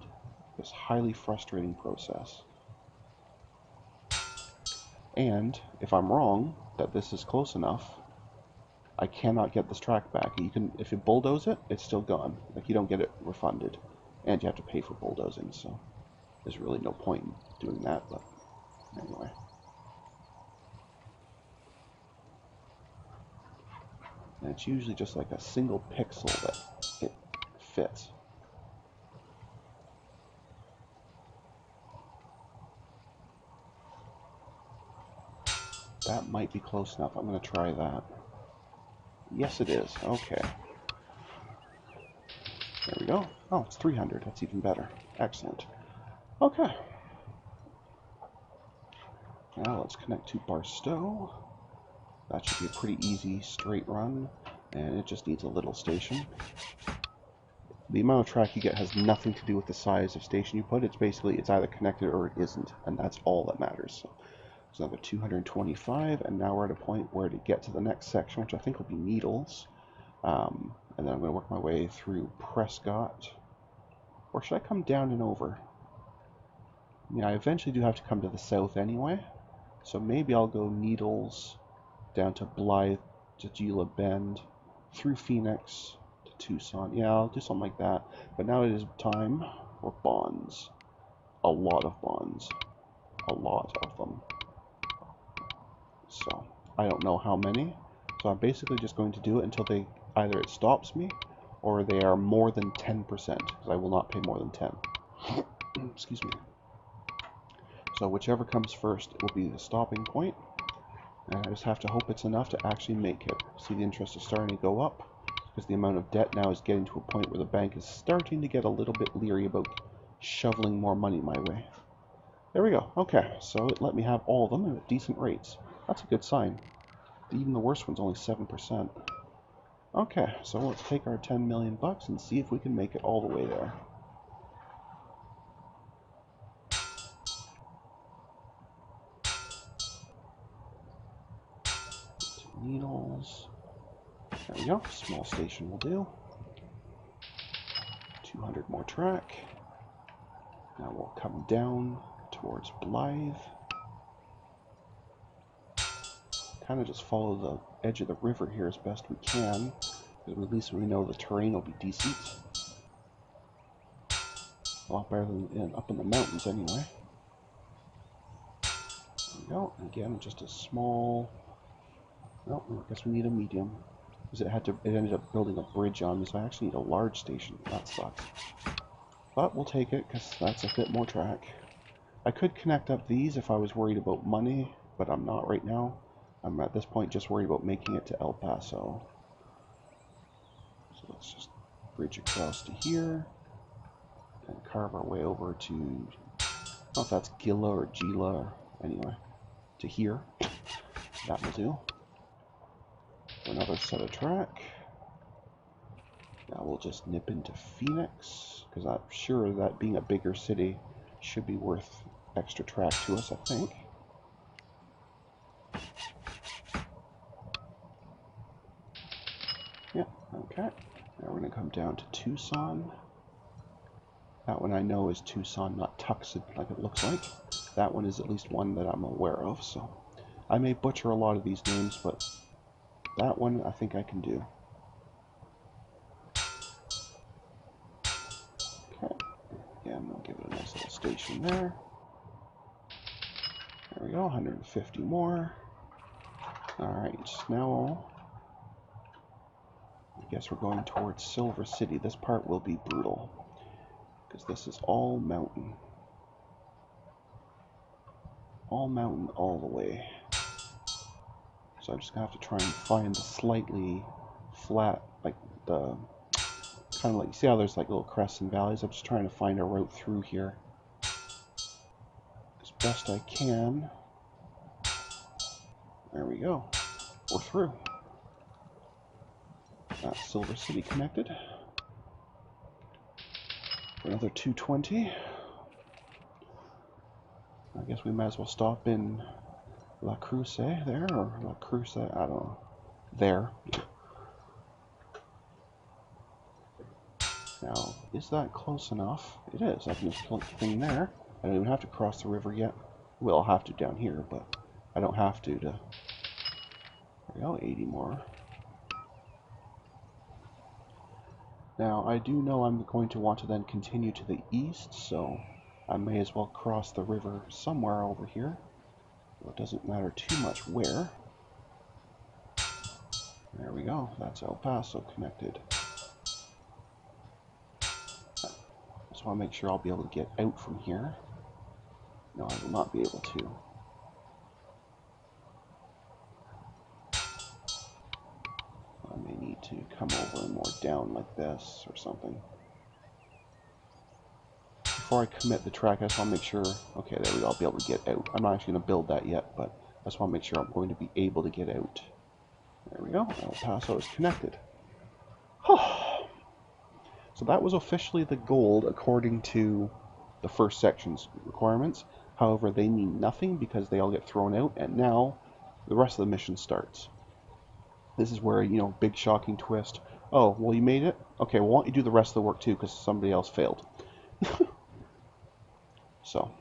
this highly frustrating process. And if I'm wrong that this is close enough, I cannot get this track back. If you bulldoze it, it's still gone. Like, you don't get it refunded, and you have to pay for bulldozing. So there's really no point in doing that. But anyway, and it's usually just like a single pixel that it fits. That might be close enough. I'm going to try that. Yes, it is. Okay. There we go. Oh, it's 300. That's even better. Excellent. Okay. Now let's connect to Barstow. That should be a pretty easy straight run, and it just needs a little station. The amount of track you get has nothing to do with the size of station you put. It's basically, it's either connected or it isn't, and that's all that matters. So it's another 225, and now we're at a point where to get to the next section, which I think will be Needles, and then I'm going to work my way through Prescott. Or should I come down and over? Yeah, I eventually do have to come to the south anyway, so maybe I'll go Needles down to Blythe, to Gila Bend, through Phoenix to Tucson. Yeah, I'll do something like that. But now it is time for bonds. A lot of bonds. A lot of them. So, I don't know how many. So I'm basically just going to do it until either it stops me, or they are more than 10%, because I will not pay more than 10. Excuse me. So whichever comes first will be the stopping point. And I just have to hope it's enough to actually make it. See, the interest is starting to go up, because the amount of debt now is getting to a point where the bank is starting to get a little bit leery about shoveling more money my way. There we go. Okay, so it let me have all of them at decent rates. That's a good sign. Even the worst one's only 7%. Okay, so let's take our 10 million bucks and see if we can make it all the way there. Needles. There we go. Small station will do. 200 more track. Now we'll come down towards Blythe. Kind of just follow the edge of the river here as best we can, because at least we know the terrain will be decent. A lot better than up in the mountains anyway. There we go. Again, just a small... Oh, I guess we need a medium. Because it ended up building a bridge on me, so I actually need a large station. That sucks. But we'll take it, because that's a bit more track. I could connect up these if I was worried about money, but I'm not right now. I'm at this point just worried about making it to El Paso. So let's just bridge across to here and carve our way over to, I don't know if that's Gila or Gila, or anyway, to here. That will do. Another set of track. Now we'll just nip into Phoenix, because I'm sure that being a bigger city should be worth extra track to us, I think. Yeah, okay. Now we're going to come down to Tucson. That one I know is Tucson, not Tucson like it looks like. That one is at least one that I'm aware of, so I may butcher a lot of these names, but that one I think I can do. Okay, again, we'll give it a nice little station there. There we go, 150 more. Alright, now I guess we're going towards Silver City. This part will be brutal, because this is all mountain. All mountain all the way. So I'm just going to have to try and find the slightly flat, like the, kind of like, see how there's like little crests and valleys? I'm just trying to find a route through here as best I can. There we go. We're through. That's Silver City connected. For another 220. I guess we might as well stop in La Cruce there, or La Cruce, I don't know. There. Now, is that close enough? It is. I can just plug the thing there. I don't even have to cross the river yet. Well, I'll have to down here, but I don't have to. There we go, 80 more. Now, I do know I'm going to want to then continue to the east, so I may as well cross the river somewhere over here. It doesn't matter too much where. There we go. That's El Paso connected. Just want to make sure I'll be able to get out from here. No, I will not be able to. I may need to come over and more down like this or something. Before I commit the track, I just want to make sure, okay, there we go, I'll be able to get out. I'm not actually going to build that yet, but I just want to make sure I'm going to be able to get out. There we go, El Paso is connected. So that was officially the gold according to the first section's requirements. However, they mean nothing because they all get thrown out, and now the rest of the mission starts. This is where, you know, big shocking twist. Oh, well, you made it? Okay, well, why don't you do the rest of the work too, because somebody else failed. So,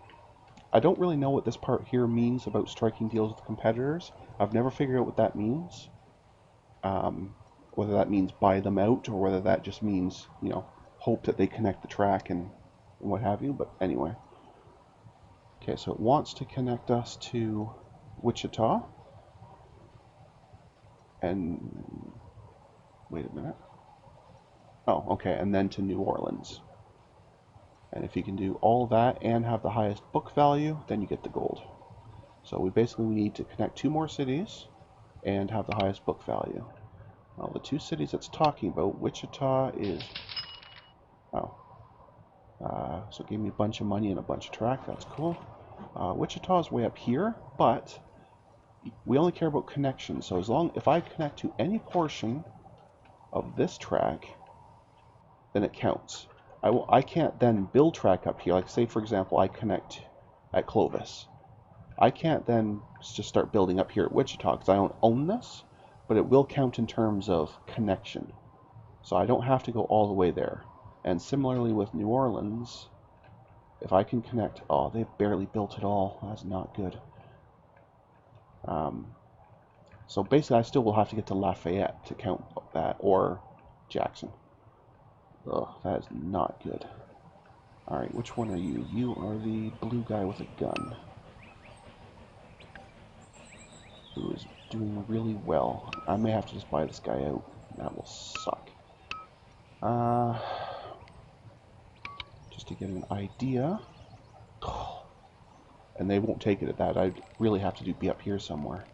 I don't really know what this part here means about striking deals with competitors. I've never figured out what that means. Whether that means buy them out, or whether that just means, you know, hope that they connect the track and what have you, but anyway. Okay, so it wants to connect us to Wichita. And, wait a minute. Oh, okay, and then to New Orleans. And if you can do all that and have the highest book value, then you get the gold. So we basically need to connect 2 more cities and have the highest book value. Well, the 2 cities it's talking about, Wichita is... Oh. So it gave me a bunch of money and a bunch of track. That's cool. Wichita is way up here, but we only care about connections. So if I connect to any portion of this track, then it counts. I can't then build track up here. Like, say, for example, I connect at Clovis. I can't then just start building up here at Wichita because I don't own this. but it will count in terms of connection. So I don't have to go all the way there. And similarly with New Orleans, if I can connect... Oh, they've barely built it all. That's not good. So basically I still will have to get to Lafayette to count that, or Jackson. Ugh, that is not good. Alright, which one are you? You are the blue guy with a gun, who is doing really well. I may have to just buy this guy out. That will suck. Just to get an idea. And they won't take it at that. I'd really have to be up here somewhere.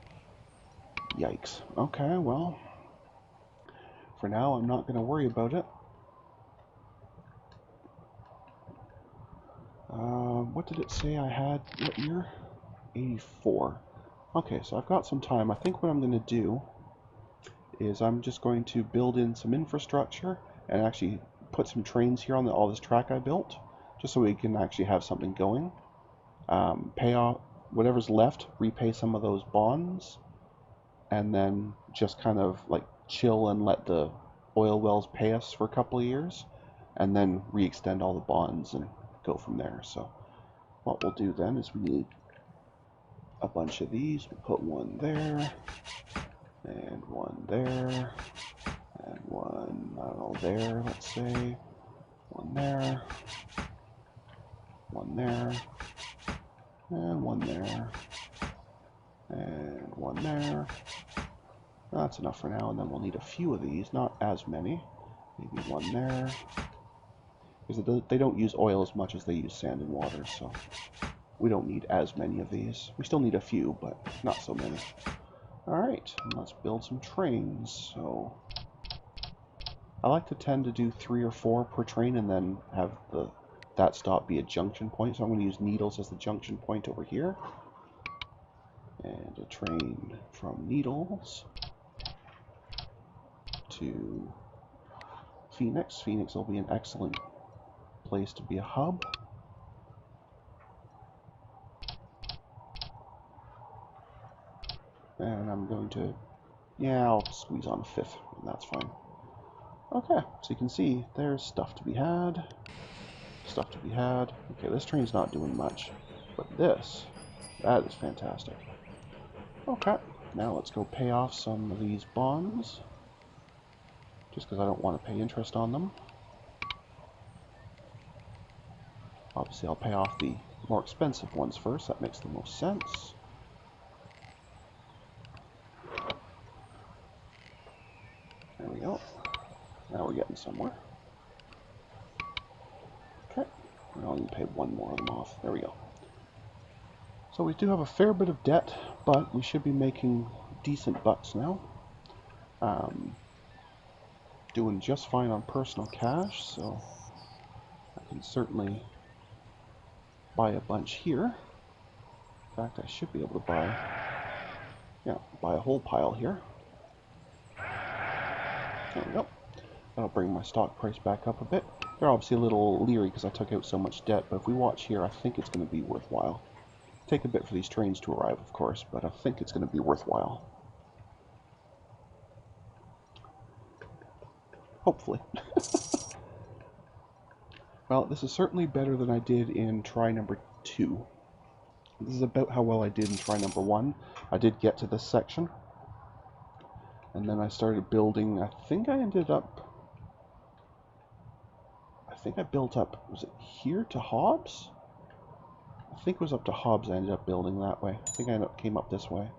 Yikes. Okay, well, for now I'm not going to worry about it. What did it say I had? What year? 84. Okay, so I've got some time. I think what I'm going to do is I'm just going to build in some infrastructure and actually put some trains here on all this track I built, just so we can actually have something going. Pay off whatever's left, repay some of those bonds, and then just kind of like chill and let the oil wells pay us for a couple of years, and then re-extend all the bonds and go from there. So what we'll do then is we need a bunch of these. We'll put one there, and one there, and one, I don't know, there, let's say. One there, one there, and one there, and one there. That's enough for now, and then we'll need a few of these, not as many. Maybe one there. Because they don't use oil as much as they use sand and water, so we don't need as many of these. We still need a few, but not so many. Alright, let's build some trains. So I like to tend to do 3 or 4 per train and then have that stop be a junction point. So I'm going to use Needles as the junction point over here. And a train from Needles to Phoenix. Phoenix will be an excellent place to be a hub. And I'm going to, yeah, I'll squeeze on a 5th, and that's fine. Okay, so you can see there's stuff to be had. Stuff to be had. Okay, this train's not doing much, but this, that is fantastic. Okay, now let's go pay off some of these bonds, just because I don't want to pay interest on them. Obviously, I'll pay off the more expensive ones first. That makes the most sense. There we go. Now we're getting somewhere. Okay. I'll only pay one more of them off. There we go. So we do have a fair bit of debt, but we should be making decent bucks now. Doing just fine on personal cash, so I can certainly buy a bunch here. In fact, I should be able to buy a whole pile here. There we go. That'll bring my stock price back up a bit. They're obviously a little leery because I took out so much debt, but if we watch here, I think it's going to be worthwhile. Take a bit for these trains to arrive, of course, but I think it's going to be worthwhile. Hopefully. Well, this is certainly better than I did in try number 2. This is about how well I did in try number 1. I did get to this section, and then I started building. I think I built up, was it here to Hobbs? I think it was up to Hobbs I ended up building that way. I think I came up this way.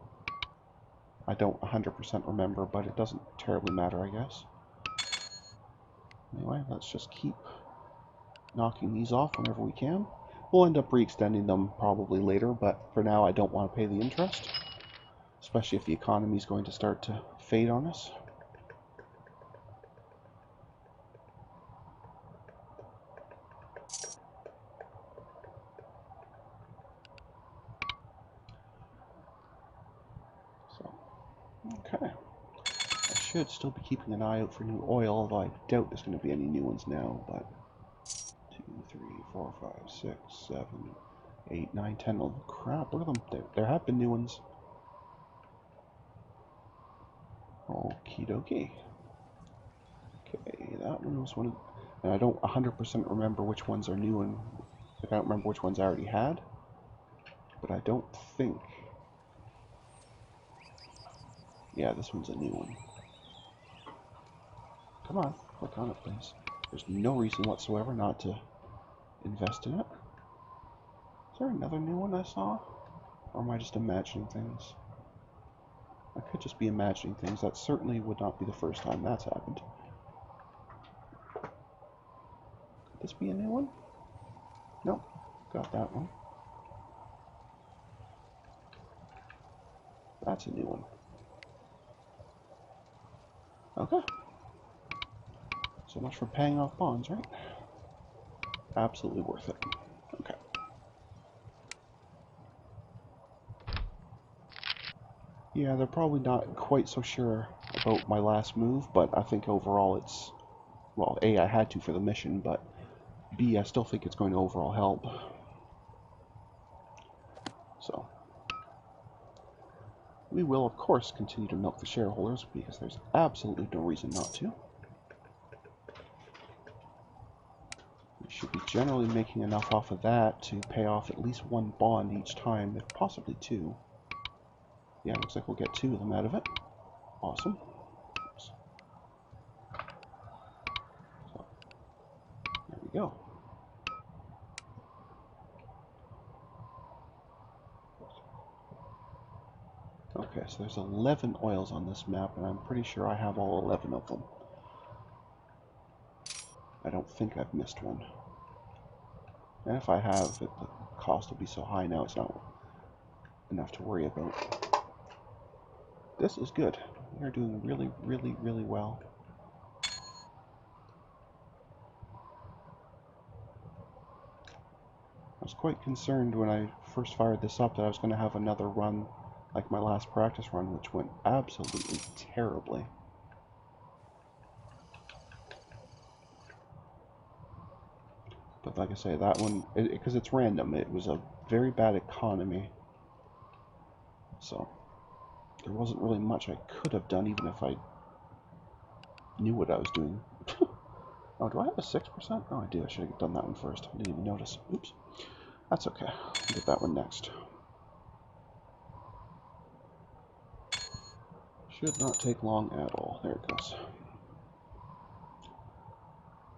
I don't 100% remember, but it doesn't terribly matter, I guess. Anyway, let's just keep knocking these off whenever we can. We'll end up re-extending them probably later, but for now I don't want to pay the interest, especially if the economy is going to start to fade on us. So, okay. I should still be keeping an eye out for new oil, although I doubt there's going to be any new ones now, but 2, 3, 4, 5, 6, 7, 8, 9, 10. Oh crap, look at them. There have been new ones. Okie dokie. Okay, that one was one of... And I don't 100% remember which ones are new and... Like, I don't remember which ones I already had. But I don't think... Yeah, this one's a new one. Come on, click on it, please. There's no reason whatsoever not to invest in it. Is there another new one I saw? Or am I just imagining things? I could just be imagining things. That certainly would not be the first time that's happened. Could this be a new one? Nope. Got that one. That's a new one. Okay. So much for paying off bonds, right? Absolutely worth it. Okay. Yeah, they're probably not quite so sure about my last move, but I think overall it's... Well, A, I had to for the mission, but B, I still think it's going to overall help. So, we will, of course, continue to milk the shareholders, because there's absolutely no reason not to. We should be generally making enough off of that to pay off at least one bond each time, if possibly two. Yeah, looks like we'll get two of them out of it. Awesome. Oops. So, there we go. Okay, so there's 11 oils on this map, and I'm pretty sure I have all 11 of them. I don't think I've missed one. And if I have, the cost will be so high now it's not enough to worry about. This is good. We're doing really, really, really well. I was quite concerned when I first fired this up that I was going to have another run like my last practice run, which went absolutely terribly. But like I say, that one, because it's random, it was a very bad economy. So, there wasn't really much I could have done, even if I knew what I was doing. Oh, do I have a 6%? Oh, I do. I should have done that one first. I didn't even notice. Oops. That's okay. I'll get that one next. Should not take long at all. There it goes.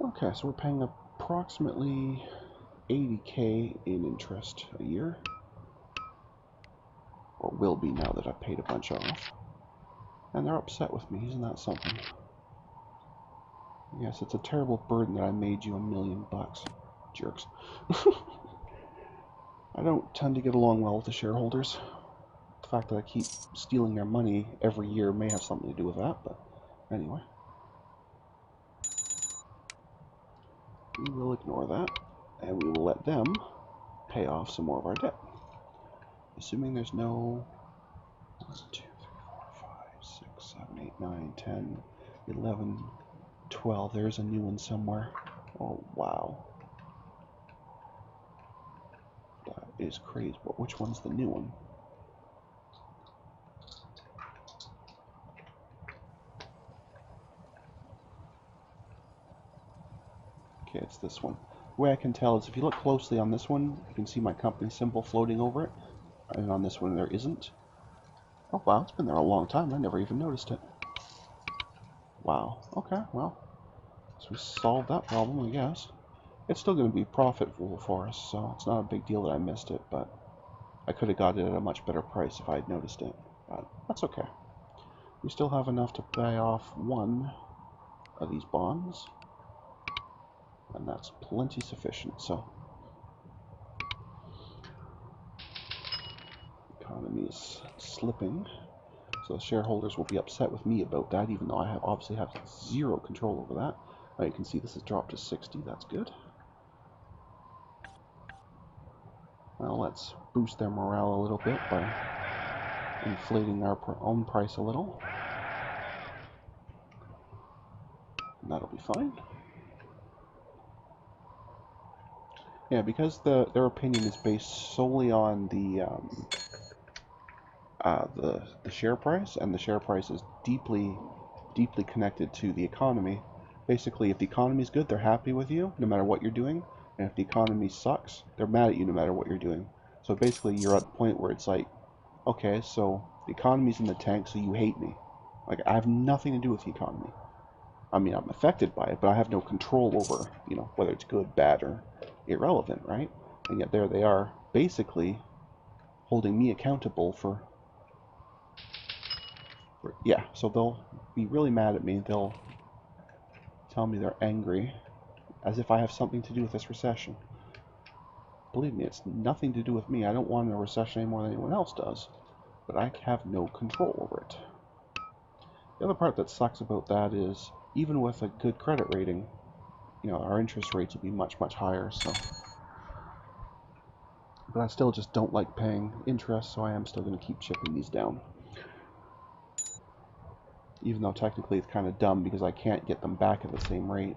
Okay, so we're paying approximately 80K in interest a year. Or will be now that I've paid a bunch off. And they're upset with me. Isn't that something? Yes, it's a terrible burden that I made you $1 million. Jerks. I don't tend to get along well with the shareholders. The fact that I keep stealing their money every year may have something to do with that, but anyway. We will ignore that, and we will let them pay off some more of our debt. Assuming there's no 1, 2, 3, 4, 5, 6, 7, 8, 9, 10, 11, 12. There's a new one somewhere. Oh, wow. That is crazy. But which one's the new one? Okay, it's this one. The way I can tell is if you look closely on this one, you can see my company symbol floating over it. And on this one, there isn't. Oh, wow, it's been there a long time. I never even noticed it. Wow. Okay, well, so we solved that problem, I guess. It's still going to be profitable for us, so it's not a big deal that I missed it, but I could have got it at a much better price if I had noticed it. But that's okay. We still have enough to pay off one of these bonds, and that's plenty sufficient, so. Economy is slipping, so the shareholders will be upset with me about that, even though I obviously have zero control over that. Now you can see this has dropped to 60, that's good. Well, let's boost their morale a little bit by inflating our own price a little. And that'll be fine. Yeah, because their opinion is based solely on the the share price, and the share price is deeply connected to the economy. Basically, if the economy is good, they're happy with you no matter what you're doing, and if the economy sucks, they're mad at you no matter what you're doing. So basically, you're at the point where it's like, okay, so the economy's in the tank, so you hate me. Like, I have nothing to do with the economy. I mean, I'm affected by it, but I have no control over, whether it's good, bad, or irrelevant, right? And yet there they are, basically holding me accountable yeah, so they'll be really mad at me. They'll tell me they're angry, as if I have something to do with this recession. Believe me, it's nothing to do with me. I don't want a recession any more than anyone else does, but I have no control over it. The other part that sucks about that is, even with a good credit rating, our interest rates will be much, much higher, so. But I still just don't like paying interest, so I am still going to keep chipping these down. Even though technically it's kind of dumb because I can't get them back at the same rate.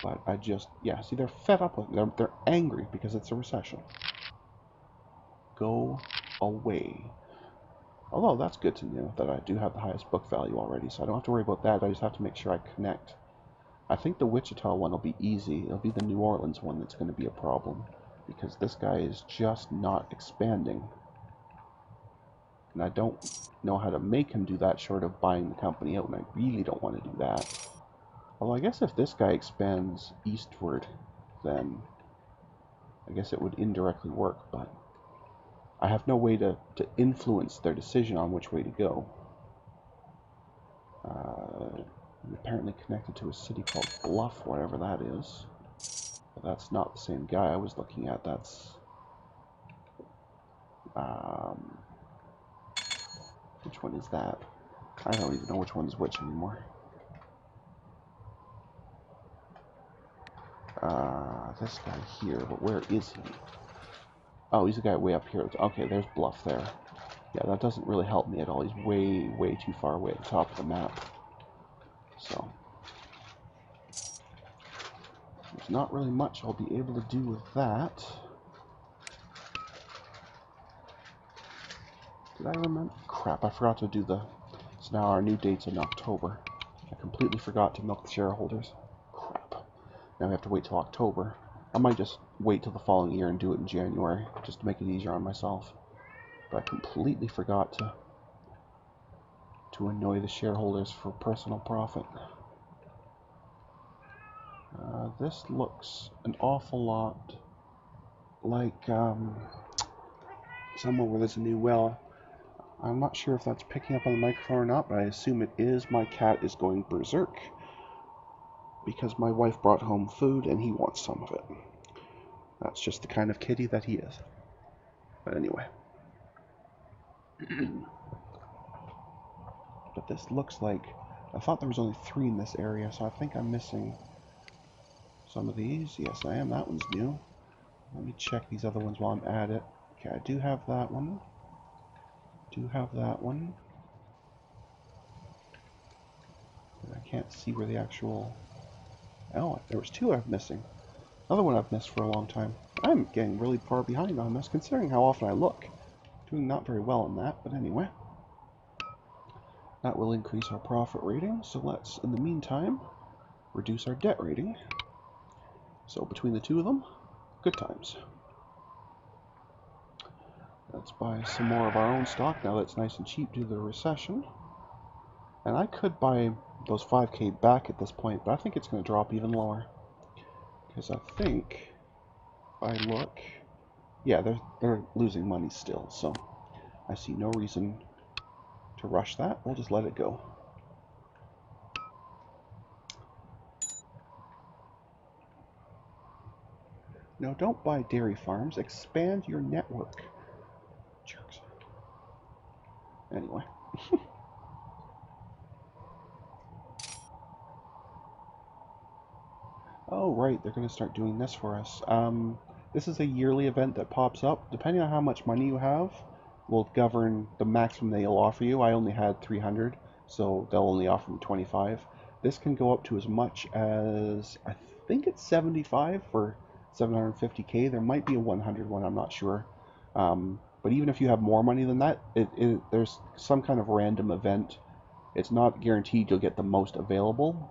But I just, yeah, see, they're fed up with it. They're angry because it's a recession. Go away. Although that's good to know that I do have the highest book value already, so I don't have to worry about that. I just have to make sure I connect. I think the Wichita one will be easy. It'll be the New Orleans one that's going to be a problem, because this guy is just not expanding. And I don't know how to make him do that short of buying the company out, and I really don't want to do that. Although I guess if this guy expands eastward, then I guess it would indirectly work, but I have no way to influence their decision on which way to go. I'm apparently connected to a city called Bluff, whatever that is. But that's not the same guy I was looking at. That's... which one is that? I don't even know which one's which anymore. This guy here, but where is he? Oh, he's the guy way up here. Okay, there's Bluff there. Yeah, that doesn't really help me at all. He's way, way too far away at the top of the map. So, there's not really much I'll be able to do with that. Did I remember? Crap, I forgot to do the... So now our new date's in October. I completely forgot to milk the shareholders. Crap. Now we have to wait till October. I might just wait till the following year and do it in January, just to make it easier on myself. But I completely forgot to annoy the shareholders for personal profit. This looks an awful lot like somewhere where there's a new well. I'm not sure if that's picking up on the microphone or not, but I assume it is. My cat is going berserk because my wife brought home food and he wants some of it. That's just the kind of kitty that he is. But anyway. But this looks like... I thought there was only 3 in this area, so I think I'm missing some of these. Yes, I am. That one's new. Let me check these other ones while I'm at it. Okay, I do have that one. Do have that one. And I can't see where the actual... Oh, there was 2 I'm missing. Another one I've missed for a long time. I'm getting really far behind on this, considering how often I look. Doing not very well on that, but anyway. That will increase our profit rating, so let's, in the meantime, reduce our debt rating. So between the 2 of them, good times. Let's buy some more of our own stock now that it's nice and cheap due to the recession. And I could buy those 5K back at this point, but I think it's going to drop even lower. Because I think, if I look, yeah, they're losing money still, so I see no reason to rush that. We'll just let it go. No, don't buy dairy farms. Expand your network. Jerks. Anyway. Oh, right, they're going to start doing this for us. This is a yearly event that pops up. Depending on how much money you have, will govern the maximum they'll offer you. I only had 300, so they'll only offer me 25. This can go up to as much as, I think it's 75 for 750k. There might be a 100 one, I'm not sure. But But even if you have more money than that, there's some kind of random event. It's not guaranteed you'll get the most available,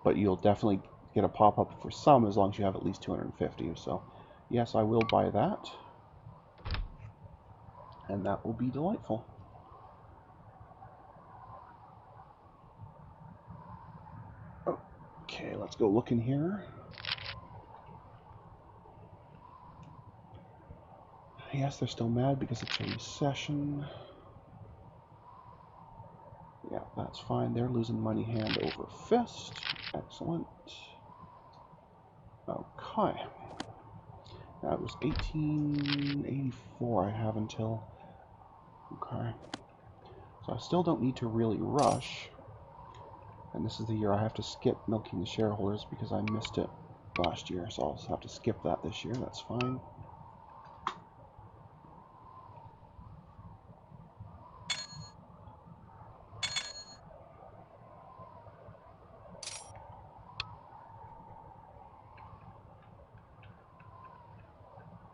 but you'll definitely get a pop-up for some as long as you have at least 250. So yes, I will buy that, and that will be delightful. Okay, let's go look in here. Yes, they're still mad because it's a recession. Yeah, that's fine. They're losing money hand over fist. Excellent. Okay. That was 1884 I have until... Okay. So I still don't need to really rush. And this is the year I have to skip milking the shareholders because I missed it last year. So I'll have to skip that this year. That's fine.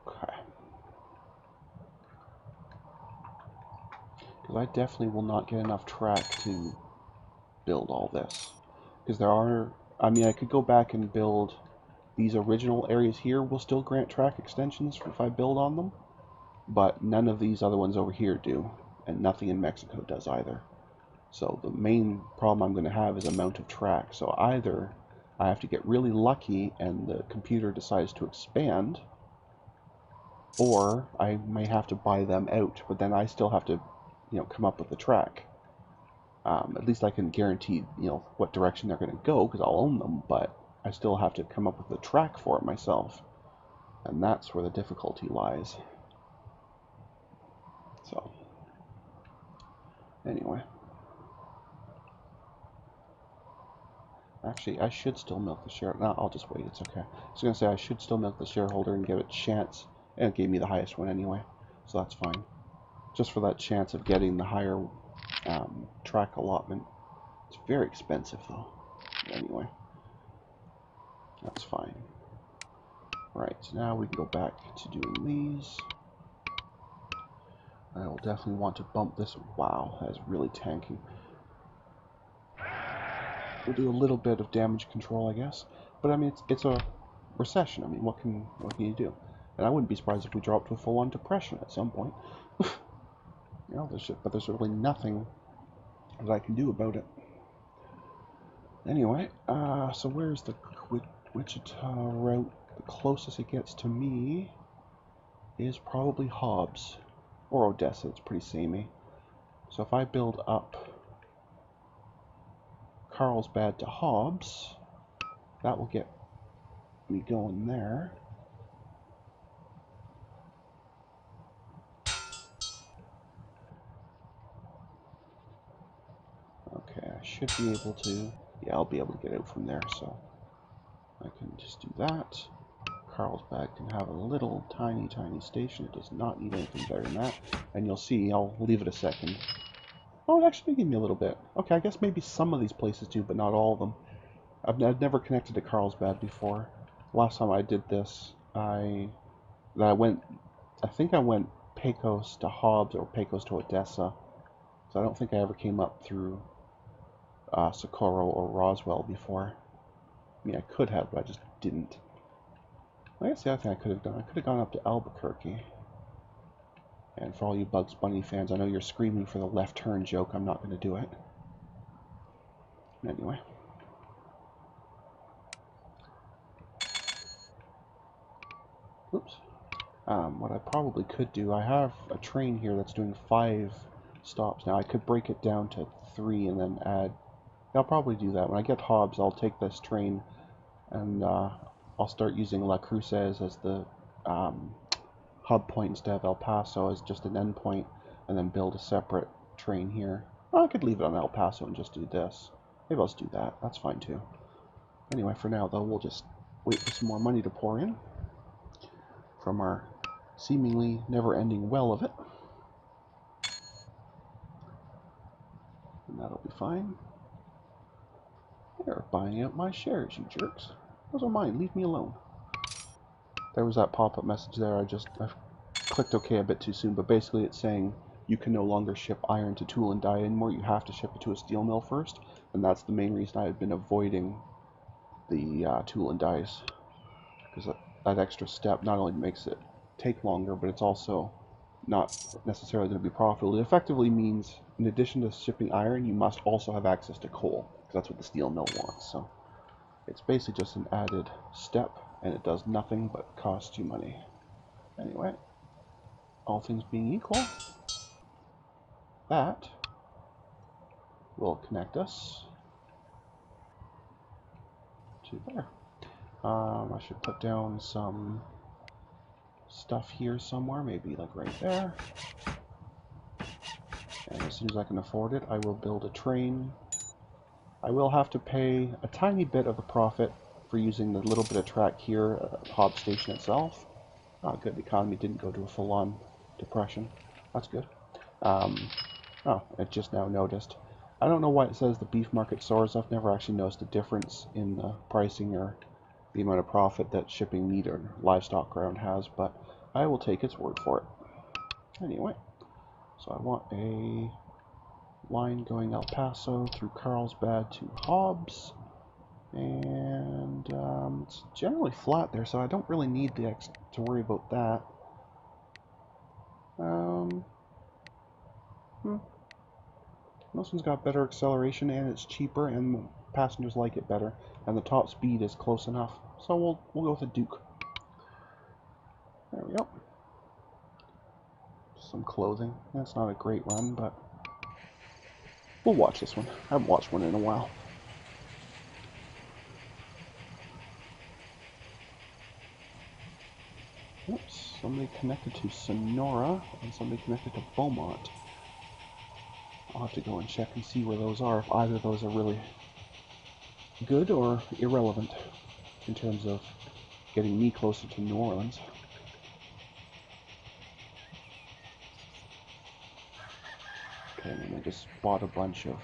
Okay. Because I definitely will not get enough track to build all this. Because there are... I mean, I could go back and build... These original areas here will still grant track extensions if I build on them. But none of these other ones over here do. And nothing in Mexico does either. So the main problem I'm going to have is amount of track. So either I have to get really lucky and the computer decides to expand, or I may have to buy them out, but then I still have to, come up with the track. At least I can guarantee, what direction they're going to go because I'll own them, but I still have to come up with the track for it myself. And that's where the difficulty lies. So, anyway. Actually, I should still milk the share. No, I'll just wait. It's okay. I was going to say I should still milk the shareholder and give it a chance. And it gave me the highest one anyway. So that's fine. Just for that chance of getting the higher track allotment. It's very expensive, though. Anyway. That's fine. Right, so now we can go back to doing these. I will definitely want to bump this. Wow, that is really tanking. We'll do a little bit of damage control, I guess. But I mean, it's a recession. I mean, what can you do? And I wouldn't be surprised if we dropped to a full-on depression at some point. But there's really nothing that I can do about it. Anyway, so where's the Wichita route? The closest it gets to me is probably Hobbs or Odessa. It's pretty samey. So if I build up Carlsbad to Hobbs, that will get me going there. Okay, I should be able to... Yeah, I'll be able to get out from there, so I can just do that. Carlsbad can have a little tiny station. It does not need anything better than that. And you'll see, I'll leave it a second. Oh, it actually gave me a little bit. Okay, I guess maybe some of these places do, but not all of them. I've never connected to Carlsbad before. Last time I did this, I think I went Pecos to Hobbs or Pecos to Odessa. So I don't think I ever came up through Socorro or Roswell before. I mean, I could have, but I just didn't. I guess the other thing I could have done, I could have gone up to Albuquerque. And for all you Bugs Bunny fans, I know you're screaming for the left turn joke. I'm not going to do it. Anyway. Oops. What I probably could do, I have a train here that's doing 5 stops now. I could break it down to 3 and then add... I'll probably do that. When I get Hobbs, I'll take this train and I'll start using La Cruces as the hub point instead of El Paso as just an end point, and then build a separate train here. Or I could leave it on El Paso and just do this. Maybe I'll just do that. That's fine too. Anyway, for now though, we'll just wait for some more money to pour in from our seemingly never-ending well of it. And that'll be fine. They're buying out my shares, you jerks. Those are mine. Leave me alone. There was that pop-up message there. I clicked OK a bit too soon, but basically it's saying you can no longer ship iron to tool and die anymore. You have to ship it to a steel mill first, and that's the main reason I've been avoiding the tool and dies, because that extra step not only makes it take longer, but it's also not necessarily going to be profitable. It effectively means, in addition to shipping iron, you must also have access to coal, because that's what the steel mill wants. So it's basically just an added step, and it does nothing but cost you money. Anyway, all things being equal, that will connect us to there. I should put down some stuff here somewhere, maybe like right there. And as soon as I can afford it, I will build a train. I will have to pay a tiny bit of the profit for using the little bit of track here at the hub station itself. Oh, good, the economy didn't go to a full-on depression. That's good. Oh, I just now noticed. I don't know why it says the beef market soars. I've never actually noticed a difference in the pricing or the amount of profit that shipping meat or livestock around has, but I will take its word for it. Anyway, so I want a line going El Paso through Carlsbad to Hobbs, and it's generally flat there, so I don't really need to worry about that. This one's got better acceleration, and it's cheaper, and passengers like it better, and the top speed is close enough, so we'll go with the Duke. There we go. Some clothing. That's not a great run, but we'll watch this one. I haven't watched one in a while. Oops, somebody connected to Sonora, and somebody connected to Beaumont. I'll have to go and check and see where those are, if either of those are really good or irrelevant in terms of getting me closer to New Orleans. Okay, and I just bought a bunch of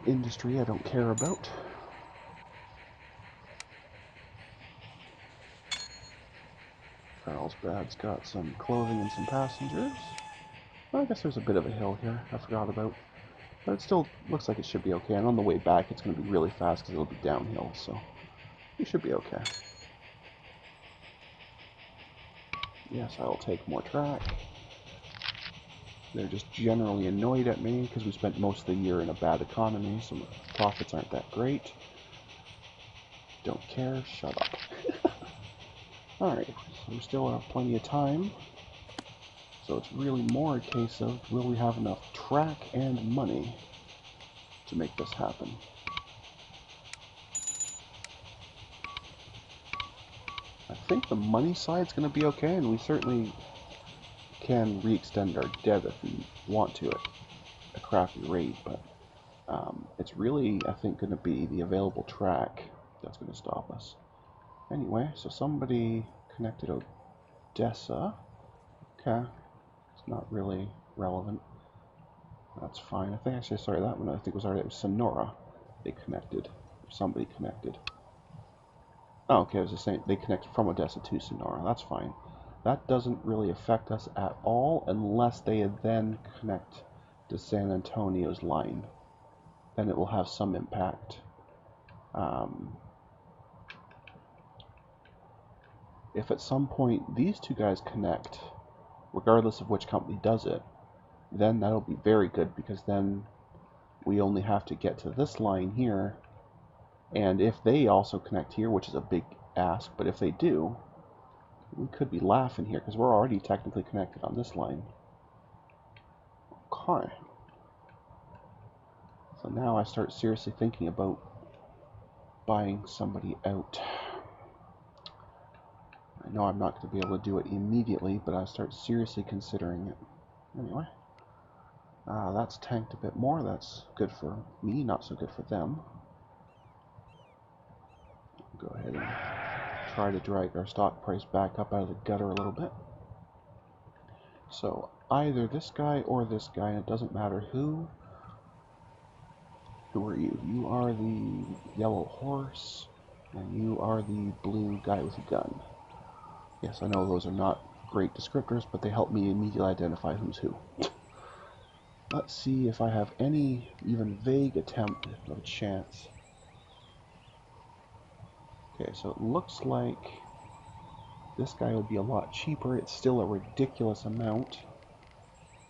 industry I don't care about. Carlsbad's got some clothing and some passengers. Well, I guess there's a bit of a hill here I forgot about. But it still looks like it should be okay. And on the way back, it's going to be really fast because it'll be downhill, so we should be okay. Yes, I'll take more track. They're just generally annoyed at me because we spent most of the year in a bad economy, so profits aren't that great. Don't care, shut up. Alright, so we still have plenty of time. So it's really more a case of, will we have enough track and money to make this happen? I think the money side's going to be okay, and we certainly can re-extend our debt if we want to at a crappy rate, but it's really, I think, going to be the available track that's going to stop us. Anyway, so somebody connected Odessa. Okay, it's not really relevant. That's fine. I think actually, sorry, that one I think was already, it was Sonora. They connected, or somebody connected. Oh, okay, I was just saying, they connected from Odessa to Sonora. That's fine. That doesn't really affect us at all unless they then connect to San Antonio's line. Then it will have some impact. If at some point these two guys connect, regardless of which company does it, then that'll be very good, because then we only have to get to this line here, and if they also connect here, which is a big ask, but if they do, we could be laughing here, because we're already technically connected on this line. Okay. So now I start seriously thinking about buying somebody out. I know I'm not going to be able to do it immediately, but I start seriously considering it. Anyway, that's tanked a bit more. That's good for me, not so good for them. Go ahead and try to drag our stock price back up out of the gutter a little bit. So either this guy or this guy, and it doesn't matter who. Who are you? You are the yellow horse, and you are the blue guy with a gun. Yes, I know those are not great descriptors, but they help me immediately identify who's who. Let's see if I have any even vague attempt of a chance. Okay, so it looks like this guy would be a lot cheaper. It's still a ridiculous amount.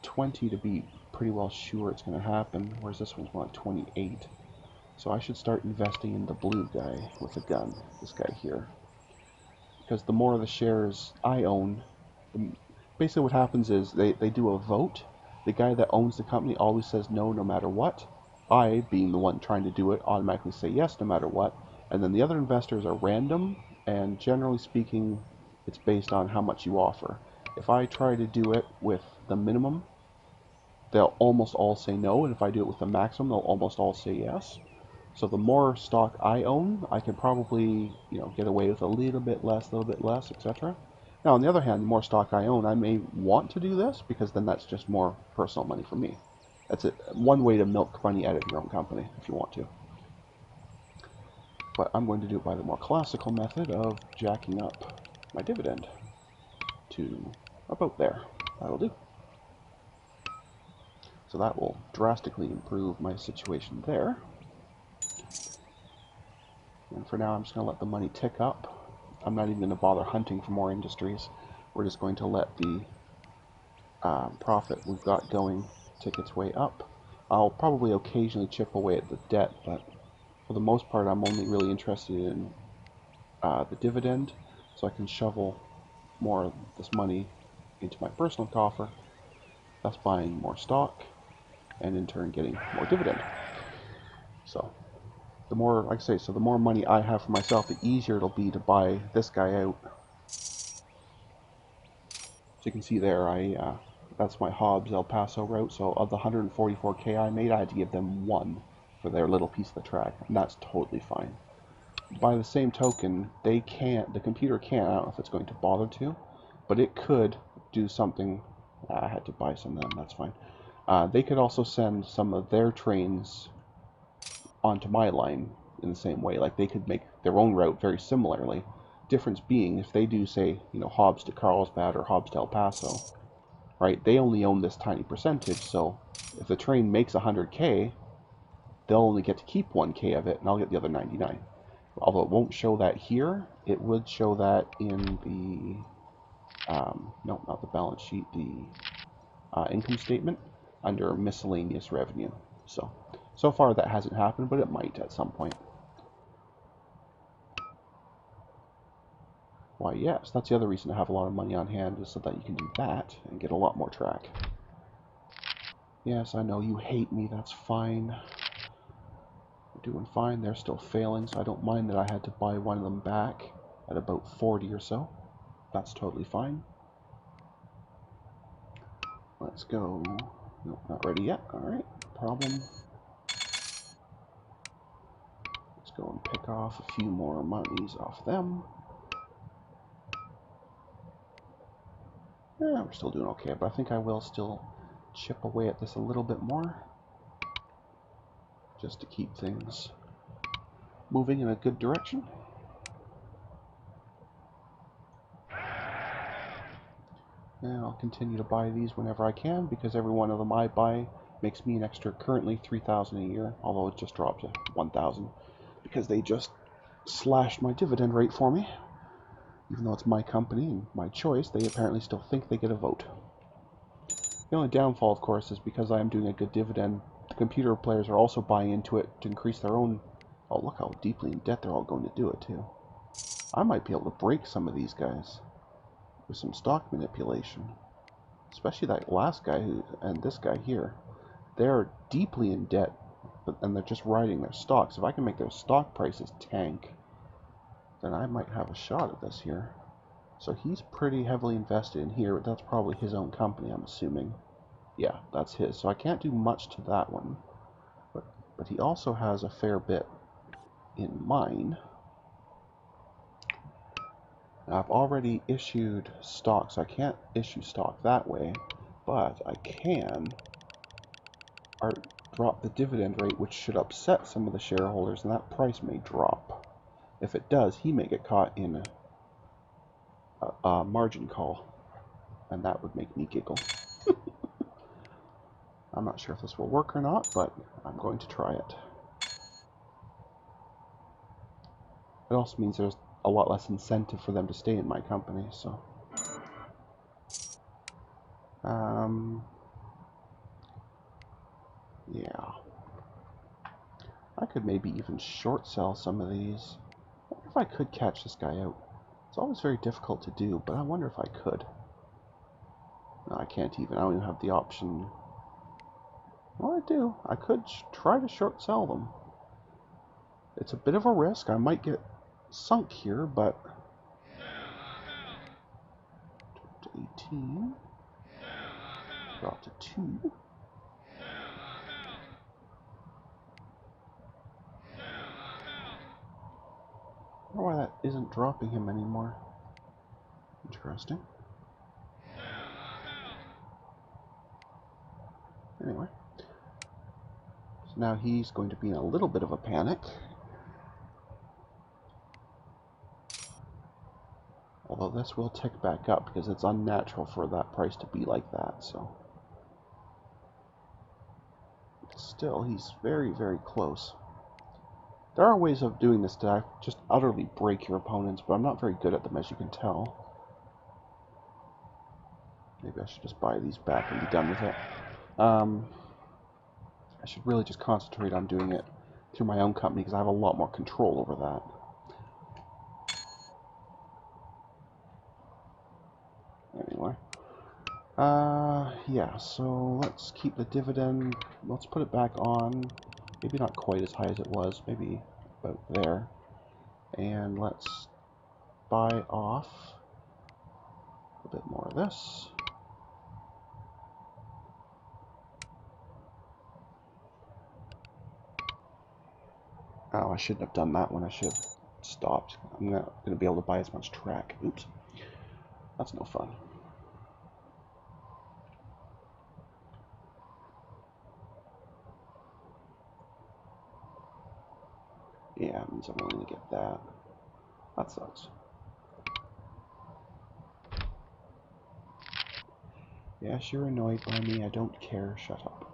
20 to be pretty well sure it's going to happen, whereas this one's more like 28. So I should start investing in the blue guy with a gun, this guy here. Because the more of the shares I own, basically what happens is they do a vote. The guy that owns the company always says no matter what. I, being the one trying to do it, automatically say yes no matter what. And then the other investors are random, and generally speaking, it's based on how much you offer. If I try to do it with the minimum, they'll almost all say no, and if I do it with the maximum, they'll almost all say yes. So the more stock I own, I can probably, get away with a little bit less, etc. Now, on the other hand, the more stock I own, I may want to do this, because then that's just more personal money for me. That's one way to milk money out of your own company, if you want to. But I'm going to do it by the more classical method of jacking up my dividend to about there. That'll do. So that will drastically improve my situation there. And for now, I'm just going to let the money tick up. I'm not even going to bother hunting for more industries. We're just going to let the profit we've got going tick its way up. I'll probably occasionally chip away at the debt, but for the most part, I'm only really interested in the dividend, so I can shovel more of this money into my personal coffer, thus buying more stock, and in turn getting more dividend. So the more, like I say, so the more money I have for myself, the easier it'll be to buy this guy out. So you can see there, that's my Hobbs El Paso route. So of the 144K I made, I had to give them 1 for their little piece of the track, and that's totally fine. By the same token, the computer can't, I don't know if it's going to bother to, but it could do something. I had to buy some of them, that's fine. They could also send some of their trains onto my line in the same way. Like they could make their own route very similarly. Difference being, if they do, say, Hobbs to Carlsbad or Hobbs to El Paso, right, they only own this tiny percentage, so if the train makes 100K, they'll only get to keep 1K of it, and I'll get the other 99. Although it won't show that here, it would show that in the, no, not the balance sheet, the income statement under miscellaneous revenue. So far that hasn't happened, but it might at some point. Why, yes, that's the other reason to have a lot of money on hand, is so that you can do that and get a lot more track. Yes, I know you hate me, that's fine. We're doing fine, they're still failing, so I don't mind that I had to buy one of them back at about 40 or so. That's totally fine. Let's go. Nope, not ready yet. Alright, problem. Let's go and pick off a few more monies off them. Yeah, we're still doing okay, but I think I will still chip away at this a little bit more, just to keep things moving in a good direction. And I'll continue to buy these whenever I can, because every one of them I buy makes me an extra, currently 3,000 a year, although it just dropped to 1,000, because they just slashed my dividend rate for me. Even though it's my company and my choice, they apparently still think they get a vote. The only downfall, of course, is because I am doing a good dividend, the computer players are also buying into it to increase their own. Oh, look how deeply in debt they're all going to do it, too. I might be able to break some of these guys with some stock manipulation. Especially that last guy and this guy here. They're deeply in debt, and they're just riding their stocks. If I can make their stock prices tank, then I might have a shot at this here. So he's pretty heavily invested in here, but that's probably his own company, I'm assuming. Yeah, that's his. So I can't do much to that one. But he also has a fair bit in mine. Now, I've already issued stock, so I can't issue stock that way, but I can drop the dividend rate, which should upset some of the shareholders, and that price may drop. If it does, he may get caught in a margin call. and that would make me giggle. I'm not sure if this will work or not, but I'm going to try it. It also means there's a lot less incentive for them to stay in my company, so... yeah. I could maybe even short sell some of these. I wonder if I could catch this guy out. It's always very difficult to do, but I wonder if I could. No, I can't even. I don't even have the option. Well, I do. I could try to short sell them. It's a bit of a risk. I might get sunk here, but... 18. Drop to 2. I wonder why that isn't dropping him anymore. Interesting. Anyway. So now he's going to be in a little bit of a panic. Although this will tick back up because it's unnatural for that price to be like that, so... Still, he's very, very close. There are ways of doing this to just utterly break your opponents, but I'm not very good at them, as you can tell. Maybe I should just buy these back and be done with it. I should really just concentrate on doing it through my own company, because I have a lot more control over that. Anyway. Yeah, so let's keep the dividend. Let's put it back on. Maybe not quite as high as it was. Maybe about there. And let's buy off a bit more of this. Oh, I shouldn't have done that one. I should have stopped. I'm not going to be able to buy as much track. Oops. That's no fun. Yeah, it means I'm only going to get that. That sucks. Yes, you're annoyed by me. I don't care. Shut up.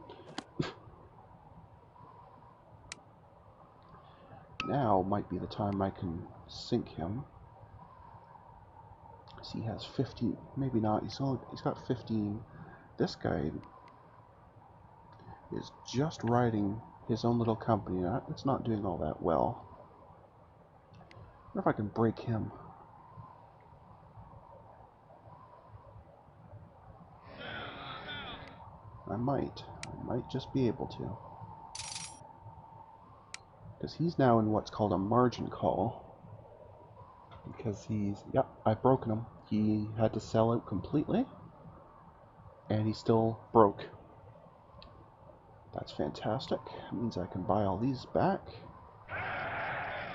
Now might be the time I can sink him. He has 15. Maybe not. He's got 15. This guy is just riding his own little company. It's not doing all that well. I wonder if I can break him. I might just be able to. Because he's now in what's called a margin call. Because he's, yep, I've broken him. He had to sell out completely. And he still broke. That's fantastic. It means I can buy all these back.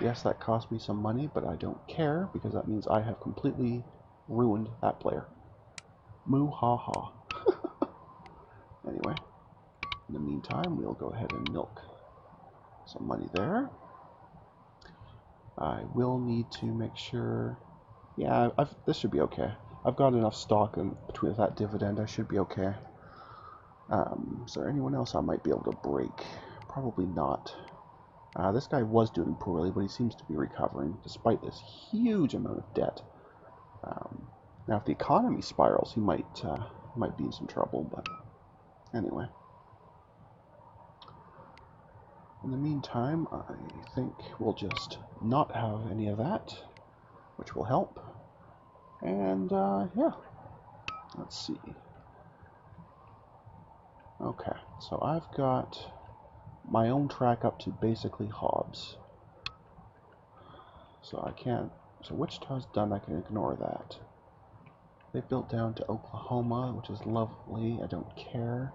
Yes, that cost me some money, but I don't care, because that means I have completely ruined that player. Moo ha ha. Anyway, in the meantime, we'll go ahead and milk some money there. I will need to make sure... Yeah, this should be okay. I've got enough stock in between that dividend. I should be okay. Is there anyone else I might be able to break? Probably not. This guy was doing poorly, but he seems to be recovering, despite this huge amount of debt. Now, if the economy spirals, he might be in some trouble, but anyway. In the meantime, I think we'll just not have any of that, which will help. And, yeah. Let's see. Okay, so I've got my own track up to basically Hobbs. So I can't... So Wichita's done, I can ignore that. They built down to Oklahoma, which is lovely. I don't care.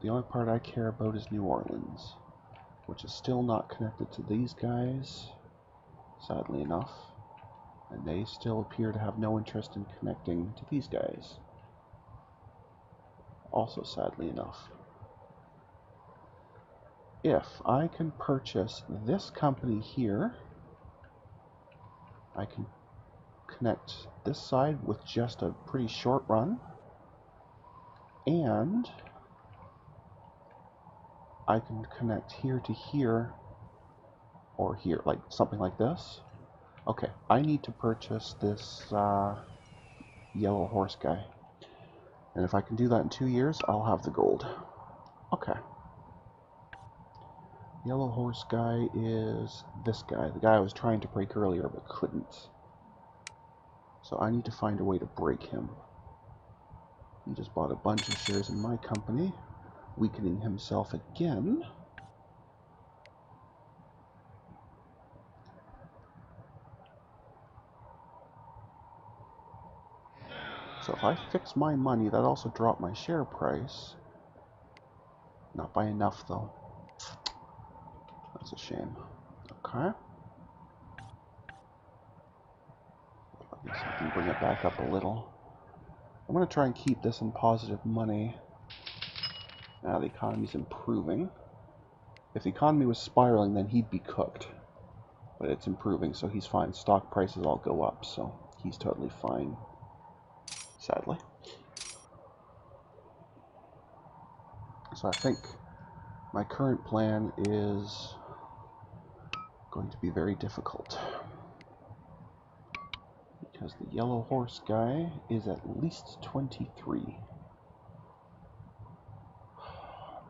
The only part I care about is New Orleans, which is still not connected to these guys, sadly enough. And they still appear to have no interest in connecting to these guys, also sadly enough. If I can purchase this company here, I can connect this side with just a pretty short run, and I can connect here to here, or here, like something like this. Okay, I need to purchase this yellow horse guy. And if I can do that in 2 years, I'll have the gold. Okay. Yellow horse guy is this guy. The guy I was trying to break earlier but couldn't. So I need to find a way to break him. He just bought a bunch of shares in my company, weakening himself again. So if I fix my money, that also dropped my share price. Not by enough, though. That's a shame. Okay. I guess I can bring it back up a little. I'm going to try and keep this in positive money. Now the economy's improving. If the economy was spiraling, then he'd be cooked. But it's improving, so he's fine. Stock prices all go up, so he's totally fine. Sadly. So I think my current plan is going to be very difficult. Because the yellow horse guy is at least 23.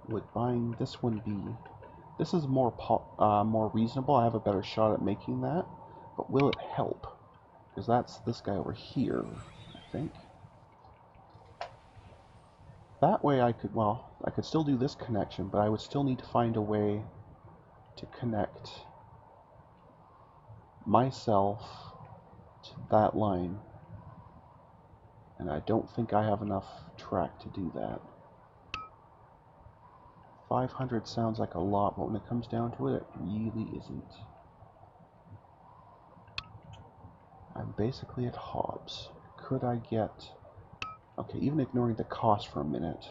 Would buying this one be... This is more reasonable. I have a better shot at making that. But will it help? Because that's this guy over here, I think. That way I could, well, I could still do this connection, but I would still need to find a way to connect myself to that line. And I don't think I have enough track to do that. 500 sounds like a lot, but when it comes down to it, it really isn't. I'm basically at Hobbs. Could I get... Okay, even ignoring the cost for a minute,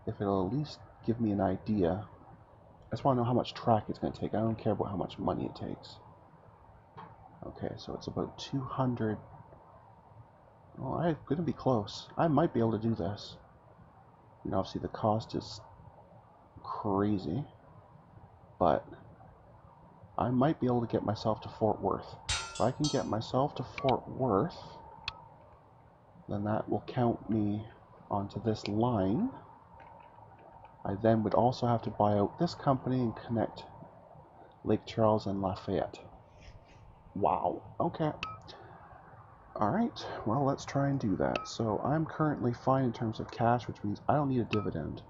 if it'll at least give me an idea. I just want to know how much track it's going to take. I don't care about how much money it takes. Okay, so it's about 200. Well, I'm going to be close. I might be able to do this. You know, obviously the cost is crazy, but I might be able to get myself to Fort Worth. If I can get myself to Fort Worth, then that will count me onto this line. I then would also have to buy out this company and connect Lake Charles and Lafayette. Wow. Okay. Alright, well, let's try and do that. So I'm currently fine in terms of cash, which means I don't need a dividend.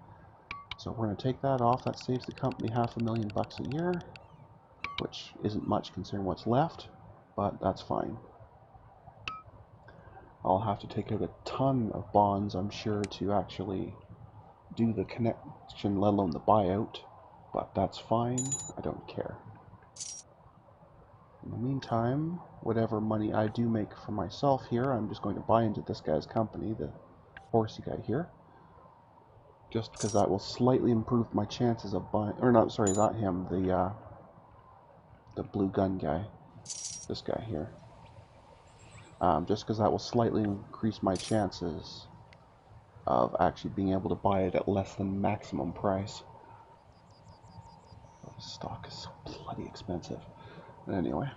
So we're going to take that off. That saves the company $500,000 a year, which isn't much considering what's left, but that's fine. I'll have to take out a ton of bonds, I'm sure, to actually do the connection, let alone the buyout, but that's fine. I don't care. In the meantime, whatever money I do make for myself here, I'm just going to buy into this guy's company, the horsey guy here. Just because that will slightly improve my chances of buying, or not, sorry, not him, the blue gun guy, this guy here. Just because that will slightly increase my chances of actually being able to buy it at less than maximum price. Oh, this stock is so bloody expensive. But anyway.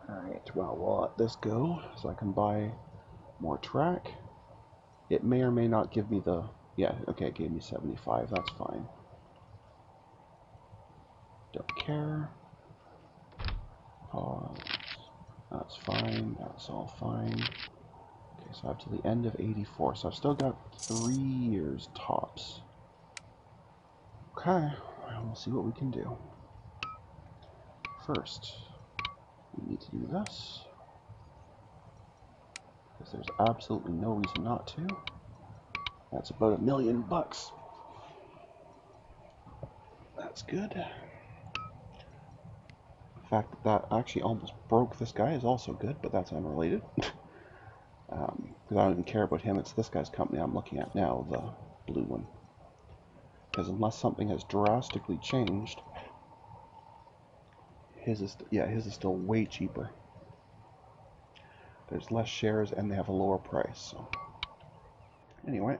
Alright, well, we'll let this go so I can buy more track. It may or may not give me the... Yeah, okay, it gave me 75. That's fine. Don't care. Pause. That's fine. That's all fine. Okay, so I have to the end of 84. So I've still got 3 years tops. Okay, well, we'll see what we can do. First, we need to do this. Because there's absolutely no reason not to. That's about $1 million. That's good. The fact that that actually almost broke this guy is also good, but that's unrelated. Because I don't even care about him. It's this guy's company I'm looking at now, the blue one. Because unless something has drastically changed, his is still way cheaper. There's less shares and they have a lower price. So anyway,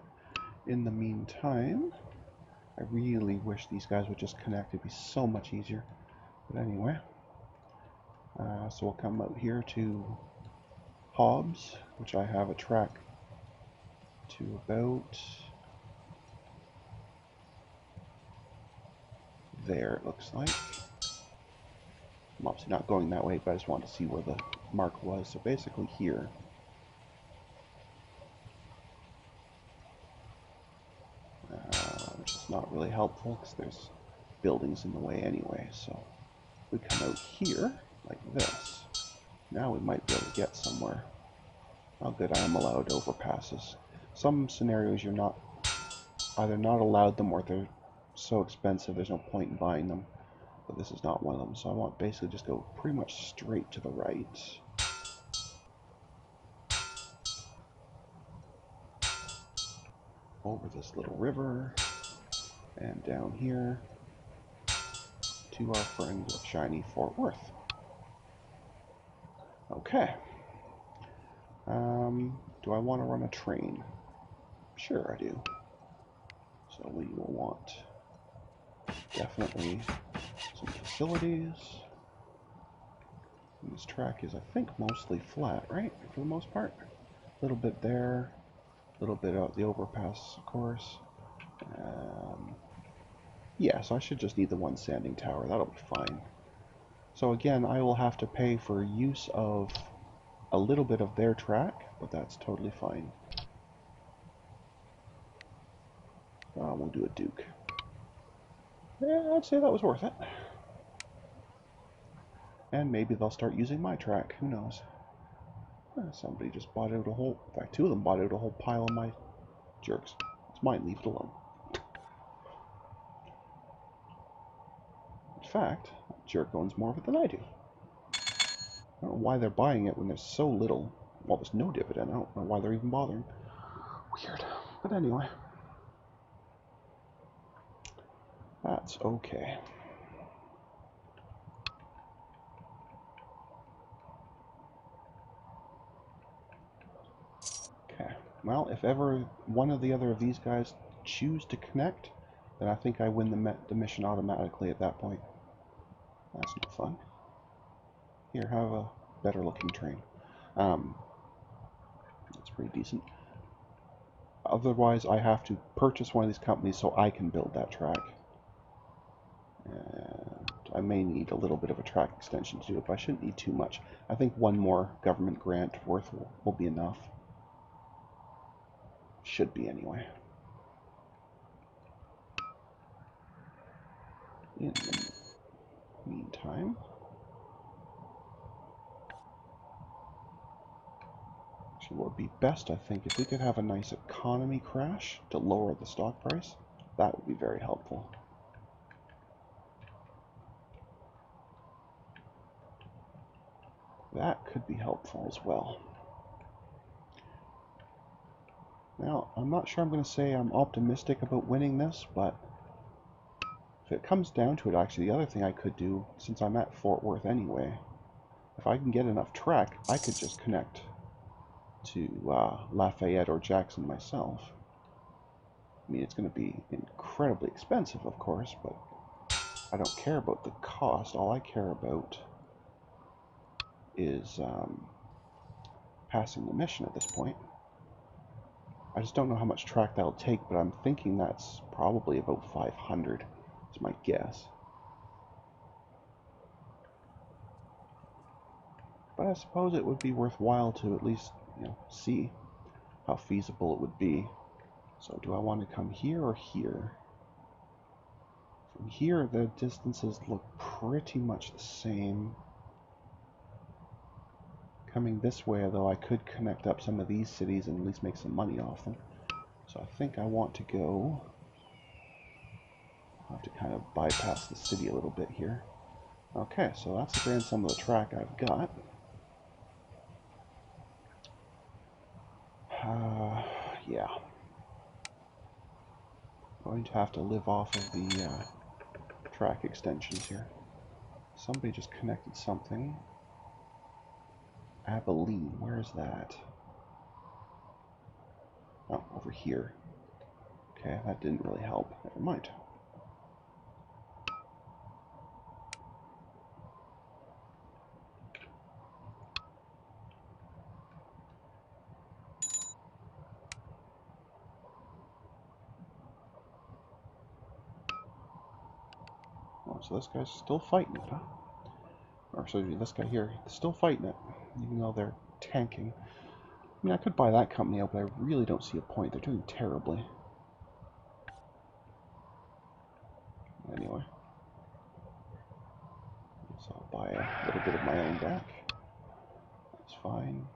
in the meantime, I really wish these guys would just connect. It'd be so much easier. But anyway, so we'll come out here to Hobbs, which I have a track to about there, it looks like. I'm obviously not going that way, but I just wanted to see where the mark was. So basically here. Which is not really helpful because there's buildings in the way anyway. So we come out here like this. Now we might be able to get somewhere. Oh good, I am allowed overpasses. Some scenarios you're not either not allowed them or they're so expensive there's no point in buying them. But this is not one of them, so I want basically just go pretty much straight to the right. Over this little river and down here to our friend shiny Fort Worth. Okay. Do I want to run a train? Sure I do. So we will want definitely some facilities. And this track is, I think, mostly flat, right? For the most part. A little bit there, a little bit out the overpass, of course. Yeah, so I should just need the one sanding tower. That'll be fine. So again, I will have to pay for use of a little bit of their track, but that's totally fine. We'll do a Duke. Yeah, I'd say that was worth it. And maybe they'll start using my track. Who knows? Somebody just bought out a whole... In fact, two of them bought out a whole pile of my jerks. It's mine. Leave it alone. In fact, jerk owns more of it than I do. I don't know why they're buying it when there's so little. Well, there's no dividend. I don't know why they're even bothering. Weird. But anyway. That's okay. Okay. Well, if ever one or the other of these guys choose to connect, then I think I win the mission automatically at that point. That's no fun. Here, have a better looking train. That's pretty decent. Otherwise, I have to purchase one of these companies so I can build that track. And I may need a little bit of a track extension to do it, but I shouldn't need too much. I think one more government grant worth will be enough. Should be anyway. In the meantime, actually what would be best, I think, if we could have a nice economy crash to lower the stock price, that would be very helpful. That could be helpful as well. Now, I'm not sure I'm going to say I'm optimistic about winning this, but if it comes down to it, actually, the other thing I could do, since I'm at Fort Worth anyway, if I can get enough track, I could just connect to Lafayette or Jackson myself. I mean, it's going to be incredibly expensive, of course, but I don't care about the cost. All I care about is passing the mission at this point. I just don't know how much track that'll take, but I'm thinking that's probably about 500. Is my guess. But I suppose it would be worthwhile to at least, see how feasible it would be. So do I want to come here or here? From here, the distances look pretty much the same. Coming this way, though, I could connect up some of these cities and at least make some money off them. So I think I want to go... I'll have to kind of bypass the city a little bit here. Okay, so that's the grand sum of the track I've got. Yeah. Going to have to live off of the track extensions here. Somebody just connected something. Abilene, where is that? Oh, over here. Okay, that didn't really help. Never mind. Oh, so this guy's still fighting it, huh? Or so this guy here, still fighting it, even though they're tanking. I mean, I could buy that company out, but I really don't see a point. They're doing terribly. Anyway. So I'll buy a little bit of my own back. That's fine.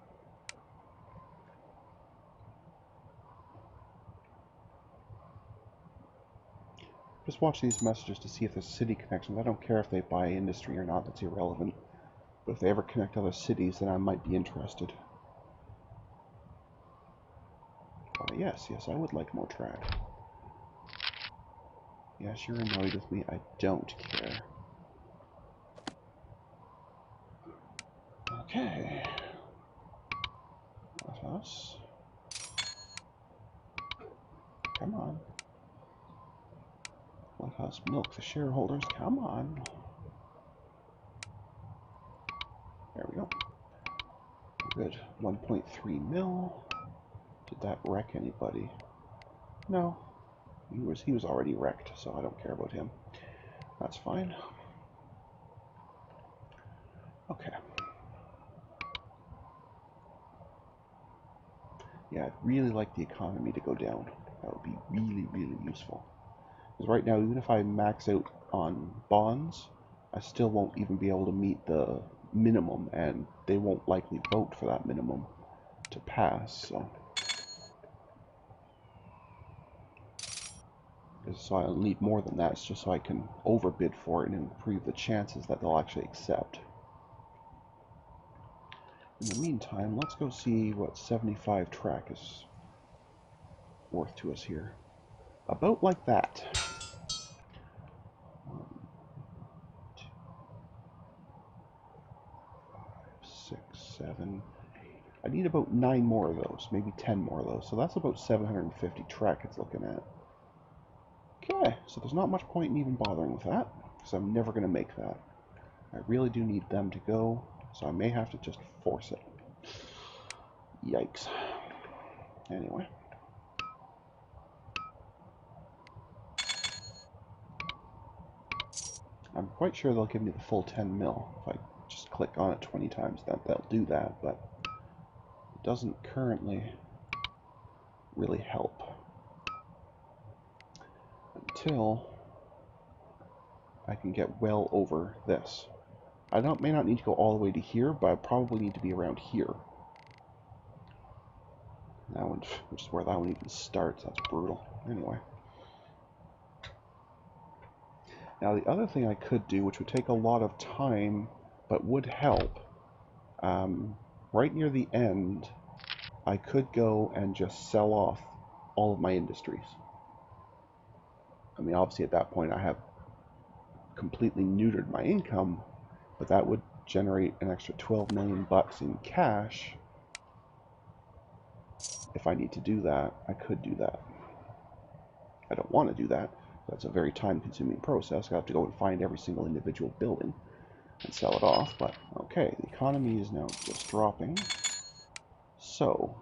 Just watch these messages to see if there's city connections. I don't care if they buy industry or not, that's irrelevant. But if they ever connect other cities, then I might be interested. Yes, I would like more track. Yes, you're annoyed with me. I don't care. Okay. That's us. Come on. Let us milk the shareholders. Come on. There we go. Good. 1.3 mil. Did that wreck anybody? No. He was already wrecked, so I don't care about him. That's fine. Okay. Yeah, I'd really like the economy to go down. That would be really, really useful. Because right now, even if I max out on bonds, I still won't even be able to meet the minimum, and they won't likely vote for that minimum to pass, so I'll need more than that, just so I can overbid for it and improve the chances that they'll actually accept. In the meantime, let's go see what 75 track is worth to us here. About like that. 1, 2, 5, 6, 7. I need about 9 more of those, maybe 10 more of those. So that's about 750 track it's looking at. Okay, so there's not much point in even bothering with that, because I'm never going to make that. I really do need them to go, so I may have to just force it. Yikes. Anyway. I'm quite sure they'll give me the full 10 mil. If I just click on it 20 times, they'll do that, but it doesn't currently really help. Until I can get well over this. I may not need to go all the way to here, but I probably need to be around here. That one, which is where that one even starts. That's brutal. Anyway. Now the other thing I could do, which would take a lot of time, but would help, right near the end, I could go and just sell off all of my industries. I mean, obviously at that point I have completely neutered my income, but that would generate an extra 12 million bucks in cash. If I need to do that, I could do that. I don't want to do that. That's a very time-consuming process. I have to go and find every single individual building and sell it off. But okay, the economy is now just dropping. So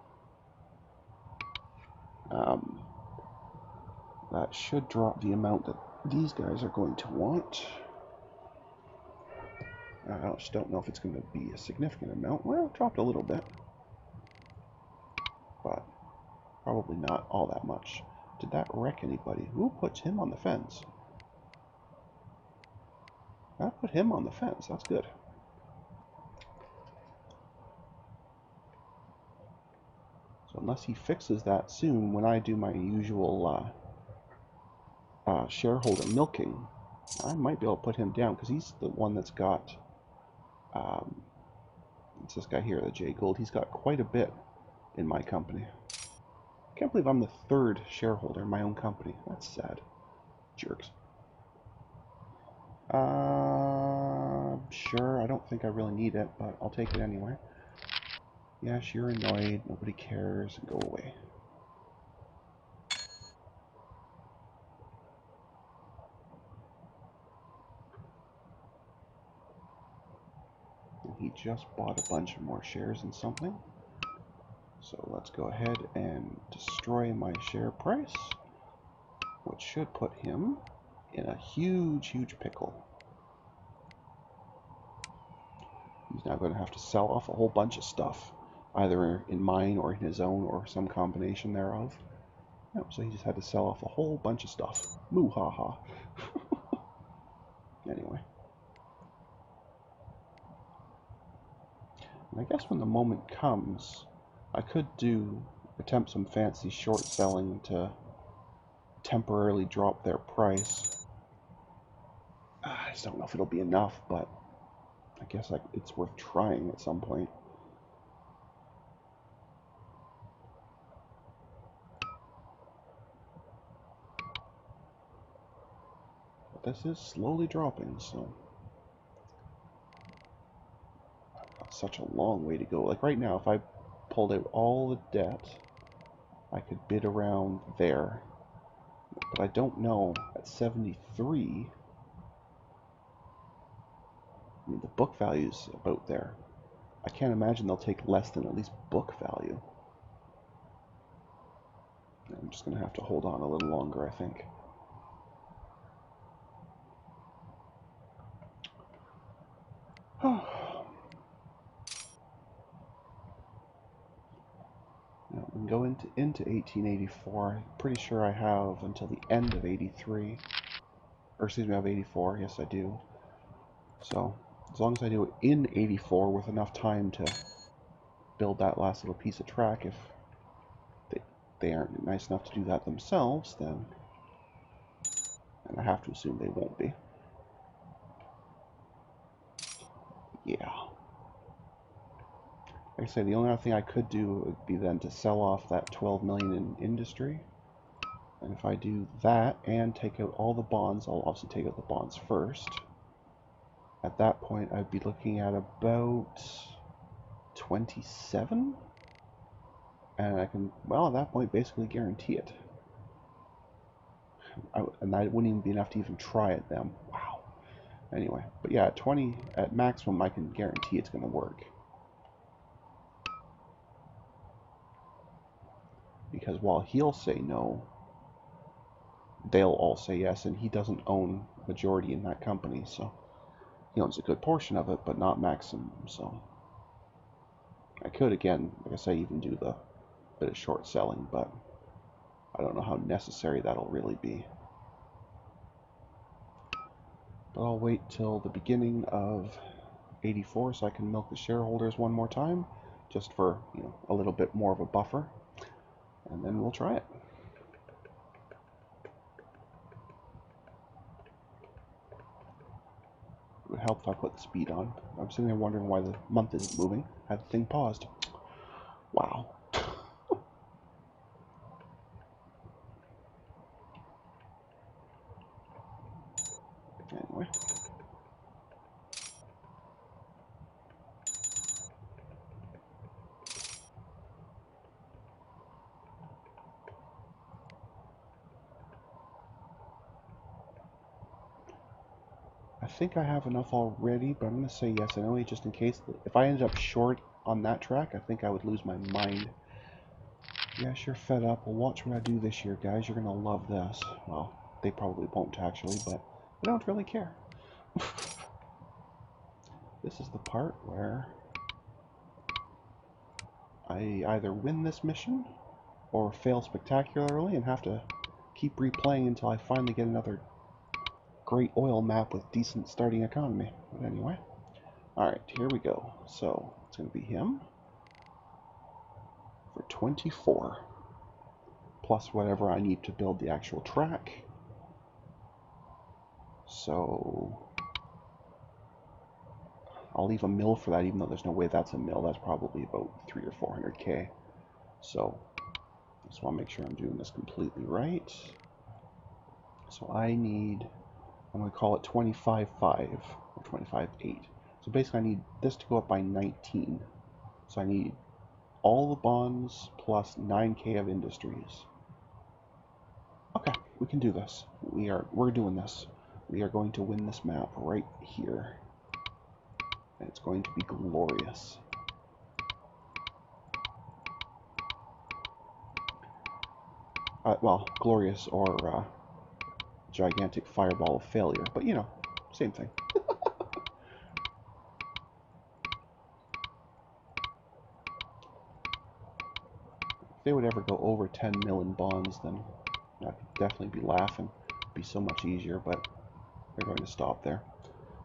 that should drop the amount that these guys are going to want. I just don't know if it's going to be a significant amount. Well, it dropped a little bit, but probably not all that much. Did that wreck anybody? Who puts him on the fence? That put him on the fence. That's good. So unless he fixes that soon, when I do my usual shareholder milking, I might be able to put him down, because he's the one that's got, it's this guy here, the J Gold, he's got quite a bit in my company. I can't believe I'm the third shareholder in my own company. That's sad. Jerks. Sure, I don't think I really need it, but I'll take it anyway. Yes, you're annoyed, nobody cares, go away. And he just bought a bunch of more shares in something. So let's go ahead and destroy my share price, which should put him in a huge, huge pickle. He's now going to have to sell off a whole bunch of stuff, either in mine or in his own or some combination thereof. Yep, so he just had to sell off a whole bunch of stuff. Moo ha ha. Anyway. And I guess when the moment comes, I could attempt some fancy short selling to temporarily drop their price. I just don't know if it'll be enough, but I guess it's worth trying at some point. But this is slowly dropping, so I've got such a long way to go. Like right now, if I pulled out all the debt, I could bid around there. But I don't know, at 73, I mean, the book value's about there. I can't imagine they'll take less than at least book value. I'm just going to have to hold on a little longer, I think. Now, we can go into 1884. I'm pretty sure I have until the end of 83. Or excuse me, I have 84. Yes, I do. So, as long as I do it in 84 with enough time to build that last little piece of track, if they aren't nice enough to do that themselves, then... And I have to assume they won't be. Yeah. Like I say, the only other thing I could do would be then to sell off that 12 million in industry. And if I do that and take out all the bonds, I'll obviously take out the bonds first. At that point, I'd be looking at about 27. And I can, well, at that point, basically guarantee it. And that wouldn't even be enough to even try it then. Wow. Anyway, but yeah, at 20, at maximum, I can guarantee it's going to work. Because while he'll say no, they'll all say yes, and he doesn't own majority in that company, so he owns a good portion of it, but not maximum, so I could, again, like I say, even do the bit of short selling, but I don't know how necessary that'll really be. But I'll wait till the beginning of 84 so I can milk the shareholders one more time, just for, you know, a little bit more of a buffer, and then we'll try it. It would help if I put the speed on. I'm sitting there wondering why the month isn't moving. I had the thing paused. Wow. Anyway. I think I have enough already, but I'm going to say yes anyway, just in case. If I ended up short on that track, I think I would lose my mind. Yes, you're fed up. Well, watch what I do this year, guys. You're going to love this. Well, they probably won't actually, but I don't really care. This is the part where I either win this mission or fail spectacularly and have to keep replaying until I finally get another great oil map with decent starting economy. But anyway, alright, here we go. So, it's going to be him for 24, plus whatever I need to build the actual track. So, I'll leave a mill for that, even though there's no way that's a mill. That's probably about 300 or 400k. So I just want to make sure I'm doing this completely right. So I need, I'm going to call it 25.5 or 25.8. So basically I need this to go up by 19. So I need all the bonds plus 9k of industries. Okay, we can do this. We're doing this. We are going to win this map right here. And it's going to be glorious. Well, glorious or gigantic fireball of failure, but you know, same thing. If they would ever go over 10 million bonds, then I'd definitely be laughing. It'd be so much easier, but they're going to stop there.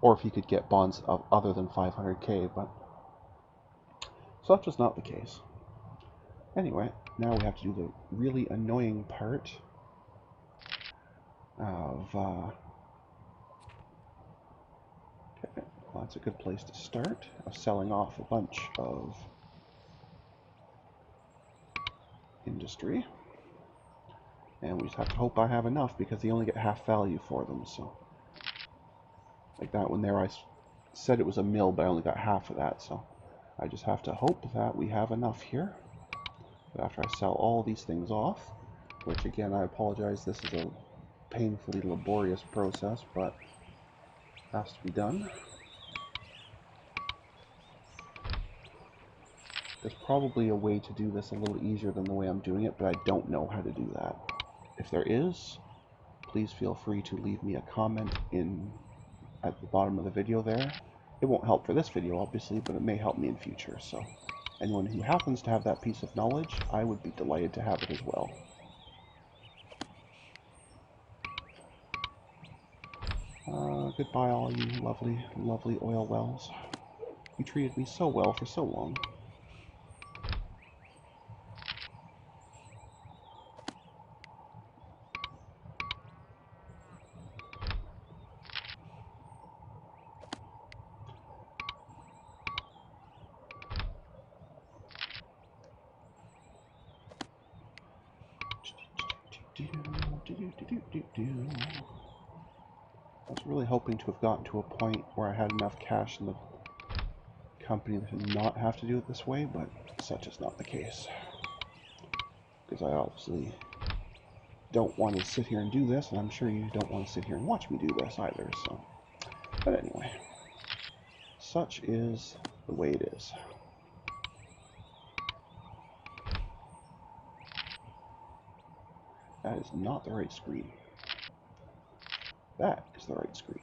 Or if you could get bonds of other than 500k, but so that's just not the case. Anyway, now we have to do the really annoying part of well, that's a good place to start, of selling off a bunch of industry. And we just have to hope I have enough, because they only get half value for them. So like that one there, I said it was a mill, but I only got half of that, so I just have to hope that we have enough here. But after I sell all these things off, which again, I apologize, this is a painfully laborious process, but has to be done. There's probably a way to do this a little easier than the way I'm doing it, but I don't know how to do that. If there is, please feel free to leave me a comment at the bottom of the video there. It won't help for this video, obviously, but it may help me in future, so anyone who happens to have that piece of knowledge, I would be delighted to have it as well. Goodbye, all you lovely, lovely oil wells. You treated me so well for so long. I was really hoping to have gotten to a point where I had enough cash in the company to not have to do it this way, but such is not the case. Because I obviously don't want to sit here and do this, and I'm sure you don't want to sit here and watch me do this either, so. But anyway, such is the way it is. That is not the right screen. That is the right screen.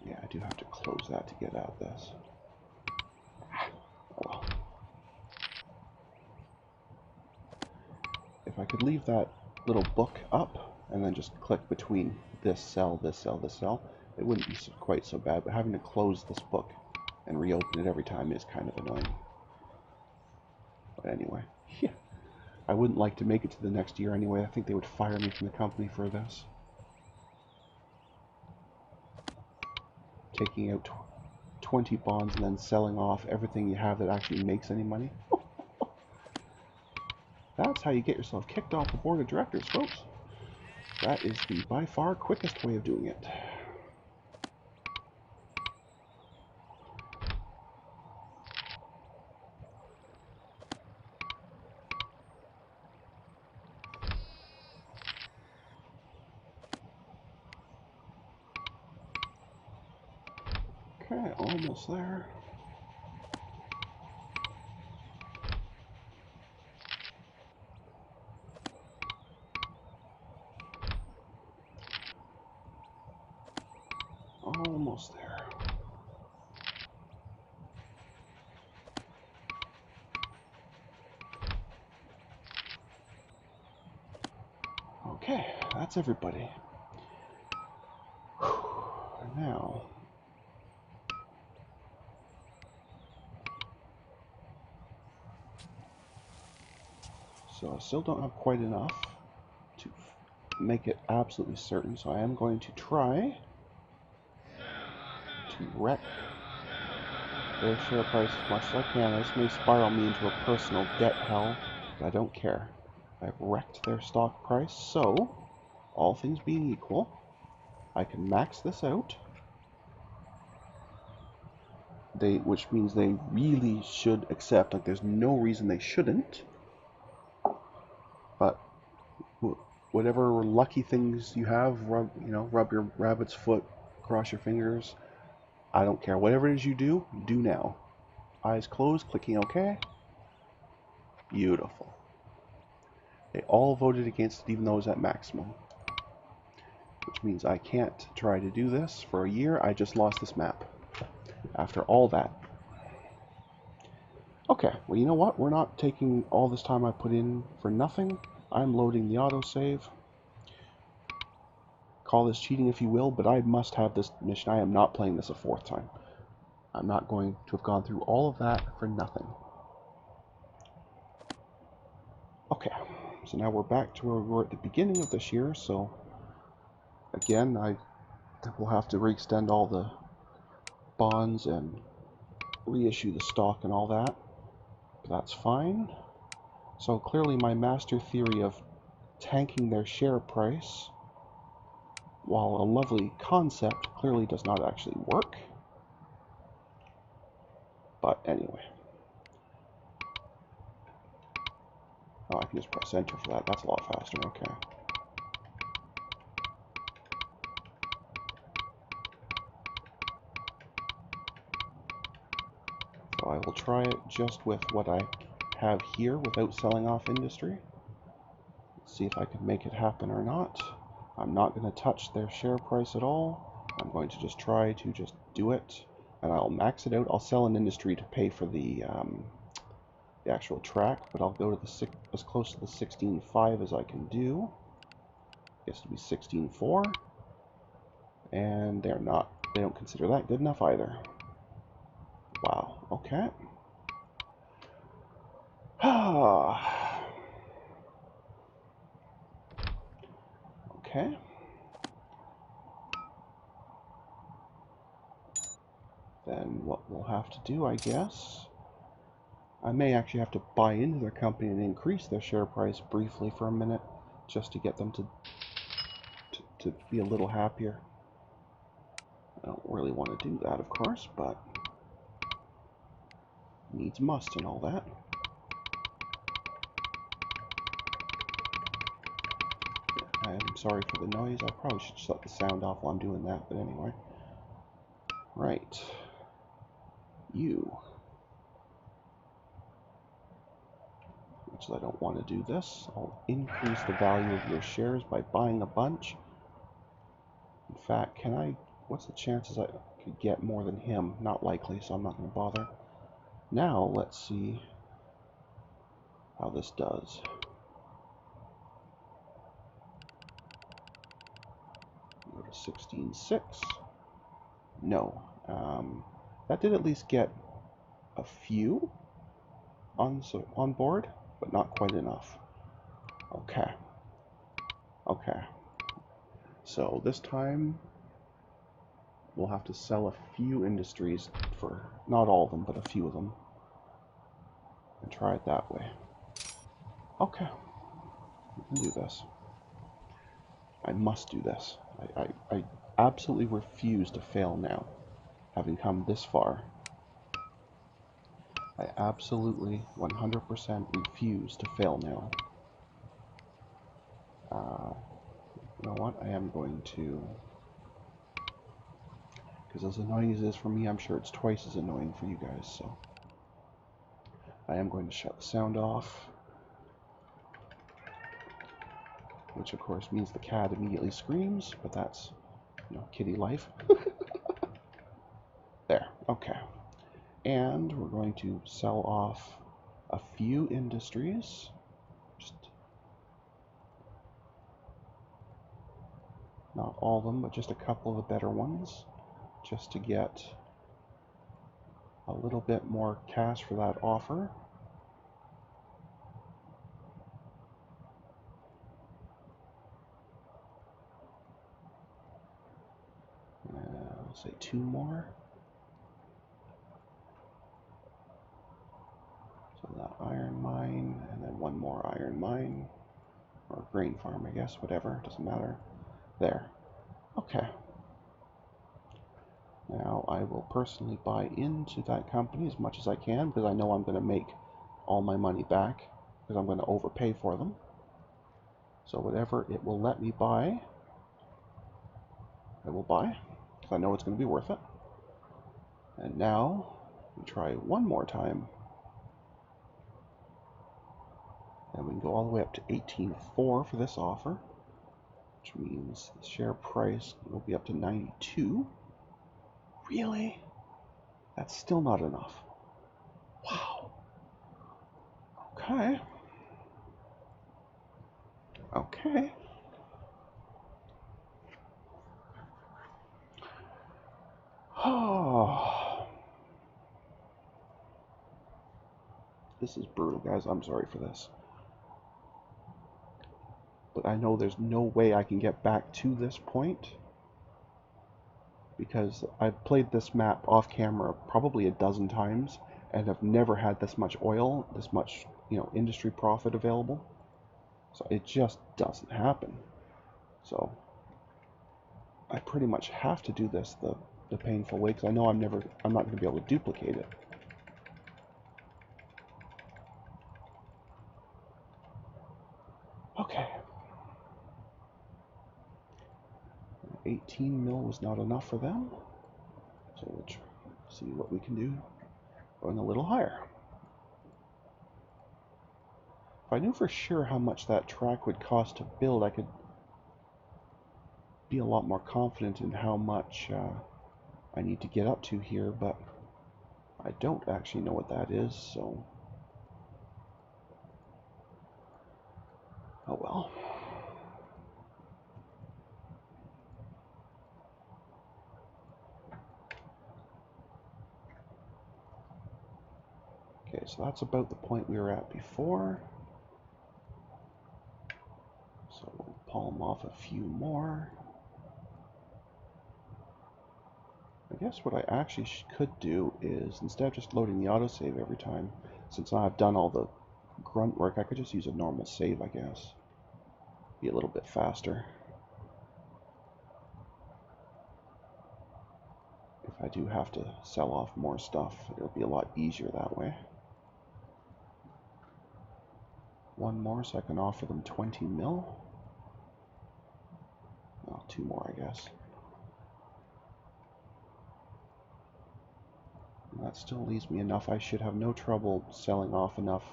Yeah, I do have to close that to get out of this. Oh well. If I could leave that little book up and then just click between this cell, this cell, this cell, it wouldn't be quite so bad, but having to close this book and reopen it every time is kind of annoying. But anyway, yeah. I wouldn't like to make it to the next year anyway. I think they would fire me from the company for this. Taking out 20 bonds and then selling off everything you have that actually makes any money. That's how you get yourself kicked off the board of directors, folks. That is the by far quickest way of doing it. Okay, almost there. Almost there. Okay, that's everybody. Now, so I still don't have quite enough to make it absolutely certain, so I am going to try to wreck their share price as much as I can. This may spiral me into a personal debt hell, but I don't care. I've wrecked their stock price, so, all things being equal, I can max this out. Which means they really should accept, like there's no reason they shouldn't. But whatever lucky things you have, rub your rabbit's foot, cross your fingers. I don't care. Whatever it is you do now. Eyes closed, clicking OK. Beautiful. They all voted against it, even though it was at maximum. Which means I can't try to do this for a year. I just lost this map. After all that. Okay, well, you know what? We're not taking all this time I put in for nothing. I'm loading the autosave. Call this cheating if you will, but I must have this mission. I am not playing this a fourth time. I'm not going to have gone through all of that for nothing. Okay, so now we're back to where we were at the beginning of this year, so again, I will have to re-extend all the bonds and reissue the stock and all that. But that's fine. So clearly my master theory of tanking their share price, while a lovely concept, clearly does not actually work. But anyway. Oh, I can just press enter for that. That's a lot faster. Okay. So I will try it just with what I have here without selling off industry. Let's see if I can make it happen or not. I'm not going to touch their share price at all. I'm going to just try to just do it. And I'll max it out. I'll sell an industry to pay for the actual track, but I'll go to as close to the 16.5 as I can do. I guess it'll be 16.4. And they don't consider that good enough either. Wow, okay. Okay. Then what we'll have to do, I guess, I may actually have to buy into their company and increase their share price briefly for a minute, just to get them to be a little happier. I don't really want to do that, of course, but needs must and all that. I'm sorry for the noise. I probably should shut the sound off while I'm doing that, but anyway. Right. You. Which I don't want to do this. I'll increase the value of your shares by buying a bunch. In fact, what's the chances I could get more than him? Not likely, so I'm not going to bother. Now, let's see how this does. Go to 16.6. No. That did at least get a few on board, but not quite enough. Okay. Okay. So this time, we'll have to sell a few industries for, not all of them, but a few of them. And try it that way. Okay. We can do this. I must do this. I absolutely refuse to fail now, having come this far. I absolutely 100% refuse to fail now. You know what? I am going to... Because as annoying as it is for me, I'm sure it's twice as annoying for you guys, so... I am going to shut the sound off. Which, of course, means the cat immediately screams, but that's, kitty life. There, okay. And we're going to sell off a few industries. Just not all of them, but just a couple of the better ones, just to get a little bit more cash for that offer. I'll say 2 more. or iron mine, or grain farm, I guess, whatever, doesn't matter. There. Okay. Now I will personally buy into that company as much as I can because I know I'm going to make all my money back because I'm going to overpay for them. So whatever it will let me buy, I will buy because I know it's going to be worth it. And now we try one more time. And we can go all the way up to 18.4 for this offer, which means the share price will be up to 92. Really? That's still not enough. Wow. Okay. Okay. Oh. This is brutal, guys. I'm sorry for this. But I know there's no way I can get back to this point because I've played this map off camera probably a dozen times and have never had this much oil, this much, industry profit available. So it just doesn't happen. So I pretty much have to do this the painful way because I know I'm not going to be able to duplicate it. Okay. 18 mil was not enough for them. So we'll see what we can do going a little higher. If I knew for sure how much that track would cost to build, I could be a lot more confident in how much I need to get up to here, but I don't actually know what that is, so oh well. Okay, so that's about the point we were at before. So we'll palm off a few more. I guess what I actually could do is, instead of just loading the autosave every time, since I've done all the grunt work, I could just use a normal save, I guess. Be a little bit faster. If I do have to sell off more stuff, it'll be a lot easier that way. One more so I can offer them 20 mil. Oh, two more, I guess. And that still leaves me enough. I should have no trouble selling off enough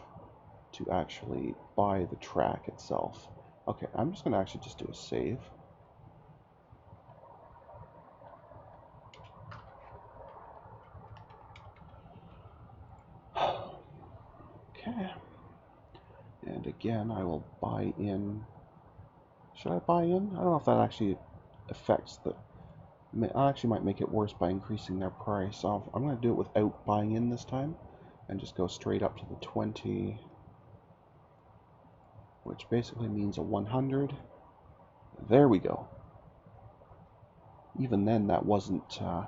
to actually buy the track itself. Okay, I'm just going to actually just do a save. Okay. And again, I will buy in. Should I buy in? I don't know if that actually affects the... I actually might make it worse by increasing their price. I'm going to do it without buying in this time and just go straight up to the 20, which basically means a 100. There we go. Even then, that wasn't... oh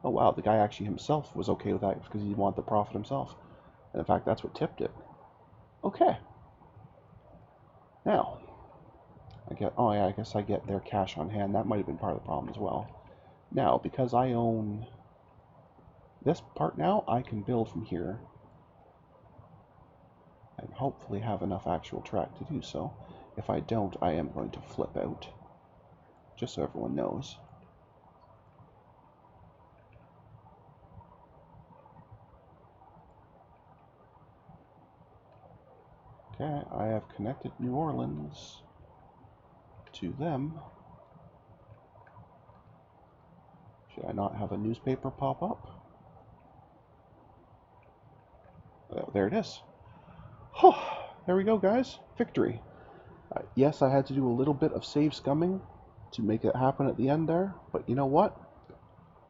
wow, the guy actually himself was okay with that because he wanted the profit himself. And in fact, that's what tipped it. Okay. Now, oh yeah, I guess I get their cash on hand. That might have been part of the problem as well. Now, because I own this part now, I can build from here and hopefully have enough actual track to do so. If I don't, I am going to flip out, just so everyone knows. Okay, I have connected New Orleans to them. Should I not have a newspaper pop up? Oh, there it is. Oh, there we go, guys. Victory. Yes, I had to do a little bit of save scumming to make it happen at the end there, but you know what?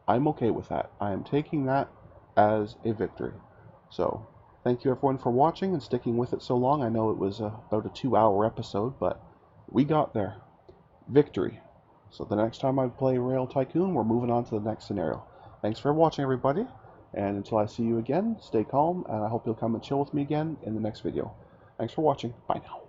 I'm okay with that. I am taking that as a victory. So, thank you everyone for watching and sticking with it so long. I know it was about a 2-hour episode, but we got there. Victory. So the next time I play Rail Tycoon, we're moving on to the next scenario. Thanks for watching, everybody, and until I see you again, stay calm, and I hope you'll come and chill with me again in the next video. Thanks for watching. Bye now.